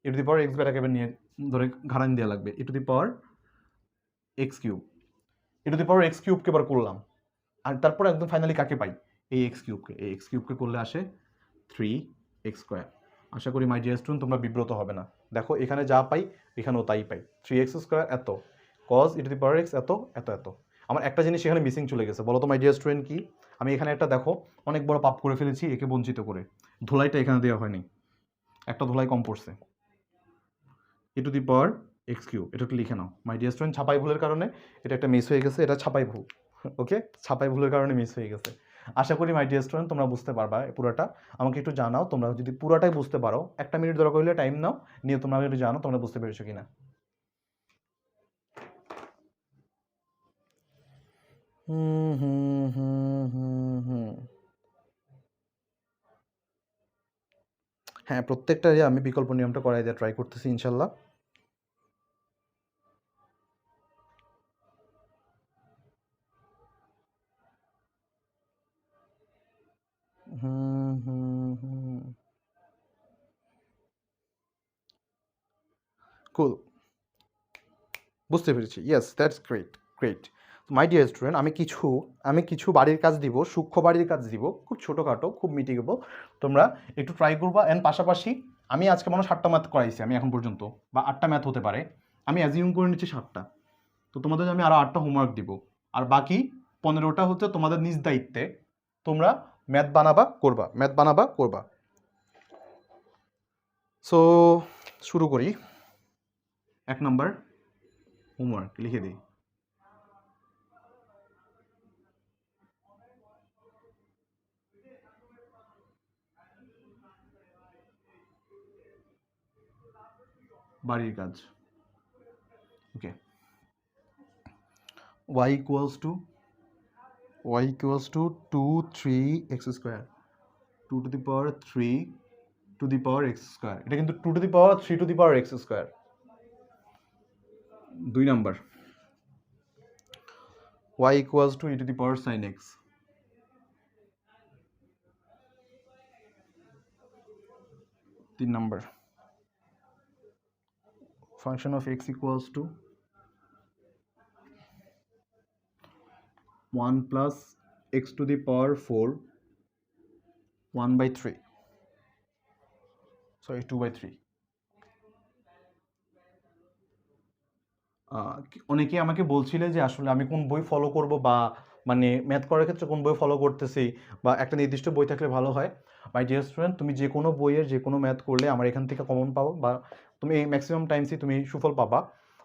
ই টু দি পাওয়ার এক্স বেটাকে এবার নিয়ে ধরে ঘাড়ান দেওয়া লাগবে e to the power x cube. E to the power x কিউবকে এবার করলাম, আর তারপর একদম ফাইনালি কাকে পাই, এই এক্স কিউবকে। এই এক্স কিউবকে করলে আসে 3x স্কোয়ার। আশা করি মাই ডিয়ার স্টুডেন্ট তোমরা বিব্রত হবে না। দেখো এখানে যা পাই এখানেও তাই পাই, 3x স্কোয়ার এত, cos e to the power x এত এত এত। আমার একটা জিনিস এখানে মিসিং চলে গেছে, বলো তো মাই ডিয়ার স্টুডেন্ট কি? আমি এখানে একটা দেখো অনেক বড় পাপ করে ফেলেছি, একে বঞ্চিত করে। ধুলাইটা এখানে দেওয়া হয়নি, একটা ধুলাই কম পড়ছে। E to the power x cube, এটা একটু লিখে নাও মাই ডিয়ার স্টুডেন্ট। ছাপাই ভুলের কারণে এটা একটা মিস হয়ে গেছে, এটা ছাপাই ভুল, ওকে, ছাপাই ভুলের কারণে মিস হয়ে গেছে। আশা করি মাই ডিয়ার স্টুডেন্ট তোমরা বুঝতে পারবা পুরোটা। আমাকে একটু জানাও তোমরা যদি পুরোটাই বুঝতে পারো, 1 মিনিট দরকার হলে টাইম নাও, নিয়ে তোমরা একটু জানো তোমরা বুঝতে পেরেছো কিনা। হ্যাঁ, প্রত্যেকটারই আমি বিকল্প নিয়মটা করাই দিয়ে ট্রাই করতেছি ইনশাল্লাহ। কুল, বুঝতে পেরেছি, yes that's great great. My dear student আমি কিছু বাড়ির কাজ দিব, সূক্ষ্ম বাড়ির কাজ দিব, খুব ছোটোখাটো, খুব মিটিগেবল। তোমরা একটু ট্রাই করবা। অ্যান্ড পাশাপাশি আমি আজকে মনে হয় 7টা ম্যাথ করাইছি আমি এখন পর্যন্ত, বা 8টা ম্যাথ হতে পারে, আমি অ্যাজিউম করে নিচ্ছি 7টা। তো তোমাদের আমি আরও 8টা হোমওয়ার্ক দিব, আর বাকি 15টা হচ্ছে তোমাদের নিজ দায়িত্বে তোমরা ম্যাথ বানাবা করবা। সো শুরু করি। 1 নাম্বার হোমওয়ার্ক লিখে দিই। বাড়ির কাজ, ওকে। y equals to 2 3x square, 2 two the power 3 two the power x square. এটা কিন্তু 2 two the power 3 two the power x square. 2 number y equals to e to the power sin x। 3 number function of x equals to 1 plus x to the power 4 1/3, sorry 2/3। অনেকেই আমাকে বলছিলে যে আসলে আমি কোন বই ফলো করব, বা মানে ম্যাথ করার ক্ষেত্রে কোন বই ফলো করতেছি, বা একটা নির্দিষ্ট বই থাকলে ভালো হয়। মাই ডিয়ার স্টুডেন্ট তুমি যে কোনো বইয়ের যে কোনো ম্যাথ করলে আমার এখান থেকে কমন পাবো, বা তুমি এই ম্যাক্সিমাম টাইমসই তুমি সুফল পাবা।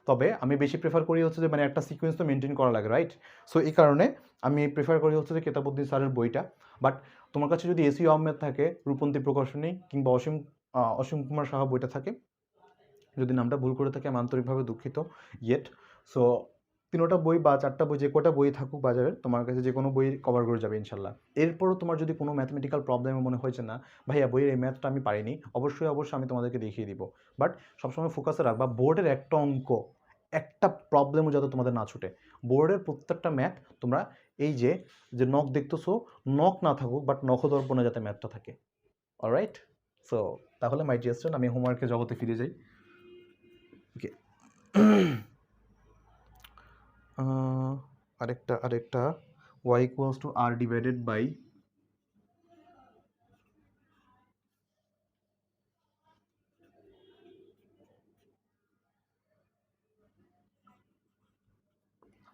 তবে আমি বেশি প্রেফার করি হচ্ছে যে মানে একটা সিকোয়েন্স তো মেনটেন করা লাগে, রাইট? সো এই কারণে আমি প্রেফার করি হচ্ছে যে কেতাবউদ্দিন স্যারের বইটা। বাট তোমার কাছে যদি এসি আহমেদ থাকে, রূপন্তী প্রকাশনী, কিংবা অসীম কুমার সাহা বইটা থাকে, যদি নামটা ভুল করে থাকে আমি আন্তরিকভাবে দুঃখিত, ইয়েট। সো 3টা বই বা 4টা বই, যে কটা বই থাকুক বাজারে, তোমার কাছে যে কোনো বই কভার করে যাবে ইনশাল্লাহ। এরপরও তোমার যদি কোনো ম্যাথমেটিক্যাল প্রবলেমে মনে হয়েছে না ভাইয়া বইয়ের এই ম্যাথটা আমি পারিনি, অবশ্যই আমি তোমাদেরকে দেখিয়ে দিব। বাট সবসময় ফোকাসে রাখবা বোর্ডের একটা অঙ্ক, একটা প্রবলেমও যাতে তোমাদের না ছুটে। বোর্ডের প্রত্যেকটা ম্যাথ তোমরা এই যে নখ দেখতেছো, নখ না থাকুক, বাট নখদর্পণে যাতে ম্যাথটা থাকে। অলরাইট? সো তাহলে মাই ডিয়ার স্টুডেন্ট আমি হোমওয়ার্কের জগতে ফিরে যাই। ওকে, আরেকটা y equals to r divided by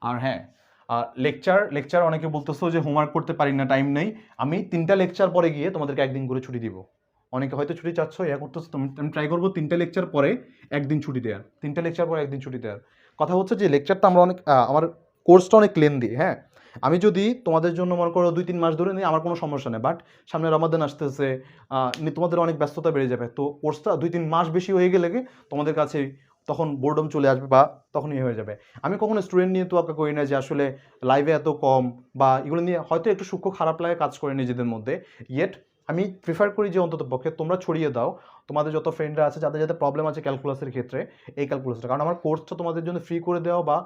আর হ্যাঁ, লেকচার অনেকে বলতেছো যে হোমওয়ার্ক করতে পারি না, টাইম নেই। আমি 3টা লেকচার পরে গিয়ে তোমাদেরকে একদিন করে ছুটি দিব। অনেকে হয়তো ছুটি চাচ্ছ, করতেছো, আমি ট্রাই করবো 3টা লেকচার পরে একদিন ছুটি দেওয়ার। 3টা লেকচার পরে একদিন ছুটি দেওয়ার কথা হচ্ছে যে লেকচারটা আমরা আমার কোর্সটা অনেক লেন্দি, হ্যাঁ। আমি যদি তোমাদের জন্য মনে করো 2-3 মাস ধরে নিই, আমার কোনো সমস্যা নেই, বাট সামনে রমাদান আসতেছে, তোমাদের অনেক ব্যস্ততা বেড়ে যাবে, তো কোর্সটা 2-3 মাস বেশি হয়ে গেলে তোমাদের কাছে তখন বোর্ডম চলে আসবে বা তখন ইয়ে হয়ে যাবে। আমি কখনো স্টুডেন্ট নিয়ে তোয়াক্কা করি না যে আসলে লাইভে এত কম বা এগুলো নিয়ে হয়তো একটু সূক্ষ্ম খারাপ লাগে কাজ করে নিজেদের মধ্যে, ইয়েট আমি প্রিফার করি যে অন্তত পক্ষে তোমরা ছড়িয়ে দাও তোমাদের যত ফ্রেন্ডরা আছে যাদের যাদের প্রবলেম আছে ক্যালকুলাসের ক্ষেত্রে, এই ক্যালকুলাসটা, কারণ আমার কোর্সটা তোমাদের জন্য ফ্রি করে দেওয়া বা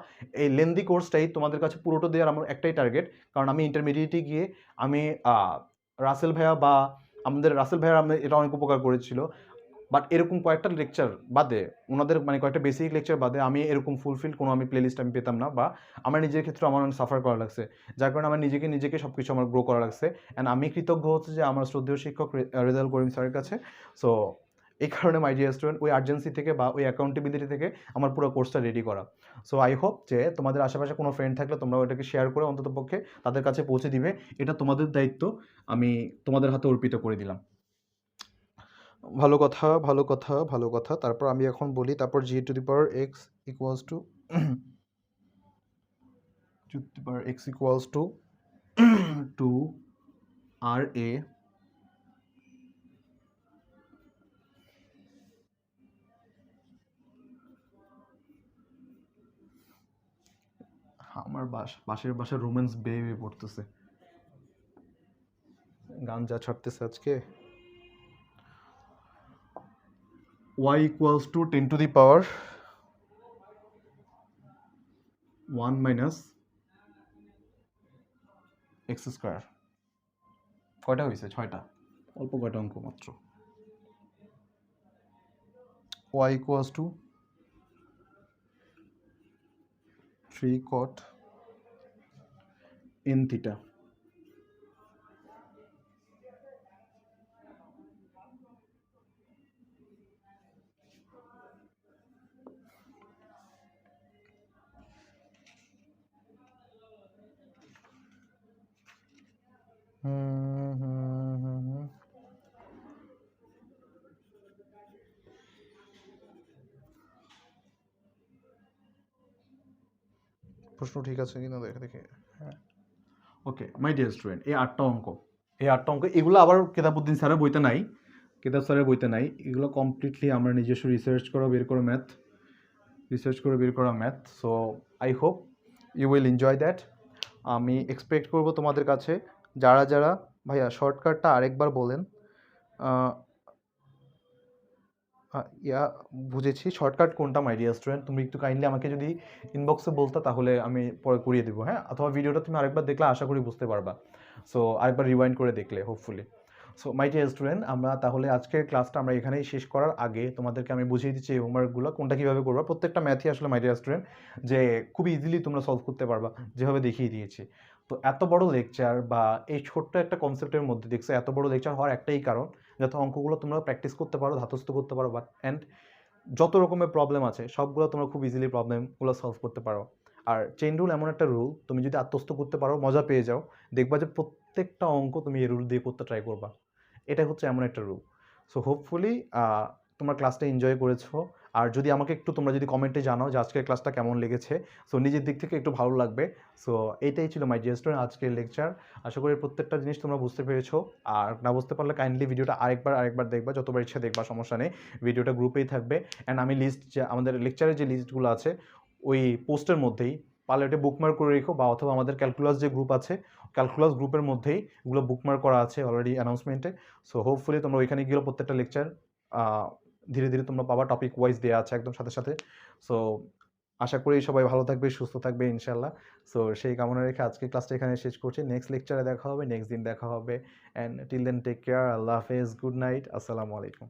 এই লেন্দি কোর্সটাই তোমাদের কাছে পুরোটা দেওয়ার আমার একটাই টার্গেট। কারণ আমি ইন্টারমিডিয়েটে গিয়ে আমি রাসেল ভাইয়া বা আমাদের রাসেল ভাইয়া এটা অনেক উপকার করেছিল, বাট এরকম কয়েকটা লেকচার বাদে, ওনাদের মানে কয়েকটা বেসিক লেকচার বাদে আমি এরকম ফুলফিল কোনো আমি প্লেলিস্ট আমি পেতাম না, বা আমার নিজের ক্ষেত্রে আমার অনেক সাফার করা লাগছে, যার কারণে আমার নিজেকে সব কিছু আমার গ্রো করা লাগছে। অ্যান্ড আমি কৃতজ্ঞ হচ্ছে যে আমার শ্রদ্ধেয় শিক্ষক রেজাল করিম স্যারের কাছে। সো এই কারণে মাই ডিয়ার স্টুডেন্ট, ওই আর্জেন্সি থেকে বা ওই অ্যাকাউন্টেবিলিটি থেকে আমার পুরো কোর্সটা রেডি করা। সো আই হোপ যে তোমাদের আশেপাশে কোনো ফ্রেন্ড থাকলে তোমরা ওইটাকে শেয়ার করে অন্তত পক্ষে তাদের কাছে পৌঁছে দিবে, এটা তোমাদের দায়িত্ব, আমি তোমাদের হাতে অর্পিত করে দিলাম। ভালো কথা, ভালো কথা, ভালো কথা। তারপর আমি এখন বলি, তারপর g⁴x equals to x equals to 2RA আমার পাশের বাসার রোম্যান্স বেয়ে পড়তেছে, গান যা ছাড়তেছে আজকে। y equals two 10⁻1 minus x square. কয়টা হয়েছে? 6টা, অল্প কয়টা অঙ্ক মাত্র। y equals two 3 cot n theta. প্রশ্ন ঠিক আছে কিনা দেখে। হ্যাঁ, ওকে মাই ডিয়ার স্টুডেন্ট, এই 8টা অঙ্ক, এগুলো আবার কেতাবুদ্দিন স্যারের বইতে নাই, কেতাব স্যারের বইতে নাই, এগুলো কমপ্লিটলি আমরা নিজস্ব রিসার্চ করা বের করা math. So I hope you will enjoy that. আমি এক্সপেক্ট করব তোমাদের কাছে যারা ভাইয়া শর্টকাটটা আরেকবার বলেন। বুঝেছি, শর্টকাট কোনটা মাই ডিয়ার স্টুডেন্ট, তুমি একটু কাইন্ডলি আমাকে যদি ইনবক্সে বলতে তাহলে আমি পরে করিয়ে দেবো, হ্যাঁ, অথবা ভিডিওটা তুমি আরেকবার দেখলে আশা করি বুঝতে পারবা, সো আরেকবার রিওয়াইন্ড করে দেখলে hopefully. So my dear student, আমরা তাহলে আজকের ক্লাসটা আমরা এখানেই শেষ করার আগে তোমাদেরকে আমি বুঝিয়ে দিচ্ছি এই হোমওয়ার্কগুলো কোনটা কীভাবে করবা। প্রত্যেকটা ম্যাথই আসলে মাই ডিয়ার স্টুডেন্ট যে খুব ইজিলি তোমরা সলভ করতে পারবা যেভাবে দেখিয়ে দিয়েছি। তো এত বড় লেকচার বা এই ছোট্ট একটা কনসেপ্টের মধ্যে দেখছো এত বড় লেকচার হওয়ার একটাই কারণ, যাতে অঙ্কগুলো তোমরা প্র্যাকটিস করতে পারো, ধাতস্থ করতে পারো, বাট অ্যান্ড যত রকমের প্রবলেম আছে সবগুলো তোমরা খুব ইজিলি প্রবলেমগুলো সলভ করতে পারো। আর চেইন রুল এমন একটা রুল, তুমি যদি আত্মস্থ করতে পারো, মজা পেয়ে যাও, দেখবা যে প্রত্যেকটা অঙ্ক তুমি এই রুল দিয়ে করতে ট্রাই করবা। এটা হচ্ছে এমন একটা রুল। সো হোপফুলি তোমার ক্লাসটা এনজয় করেছো। আর যদি আমাকে একটু তোমরা যদি কমেন্টে জানাও যে আজকের ক্লাসটা কেমন লেগেছে, সো নিজের দিক থেকে একটু ভালো লাগবে। সো এইটাই ছিল মাই ডিয়ার স্টুডেন্ট আজকের লেকচার। আশা করি প্রত্যেকটা জিনিস তোমরা বুঝতে পেরেছো। আর না বুঝতে পারলে কাইন্ডলি ভিডিওটা আরেকবার দেখবা, যতবার ইচ্ছা দেখবা, সমস্যা নেই, ভিডিওটা গ্রুপেই থাকবে। অ্যান্ড আমি লিস্ট যে আমাদের লেকচারের যে লিস্টগুলো আছে ওই পোস্টের মধ্যেই পারলে ওটা বুকমার্ক করে রেখো, বা অথবা আমাদের ক্যালকুলাস যে গ্রুপ আছে ক্যালকুলাস গ্রুপের মধ্যেই ওগুলো বুকমার্ক করা আছে অলরেডি অ্যানাউন্সমেন্টে। সো হোপফুলি তোমরা ওইখানে গিয়েও প্রত্যেকটা লেকচার ধীরে ধীরে তোমরা পাবা, টপিক ওয়াইজ দেওয়া আছে একদম সাথে। সো আশা করি সবাই ভালো থাকবে, সুস্থ থাকবে ইনশাল্লাহ। সো সেই কামনা রেখে আজকে ক্লাসটা এখানে শেষ করছি। নেক্সট লেকচারে দেখা হবে, নেক্সট দিন দেখা হবে। And till then take care, আল্লাহ হাফেজ, গুড নাইট, আসসালামু আলাইকুম।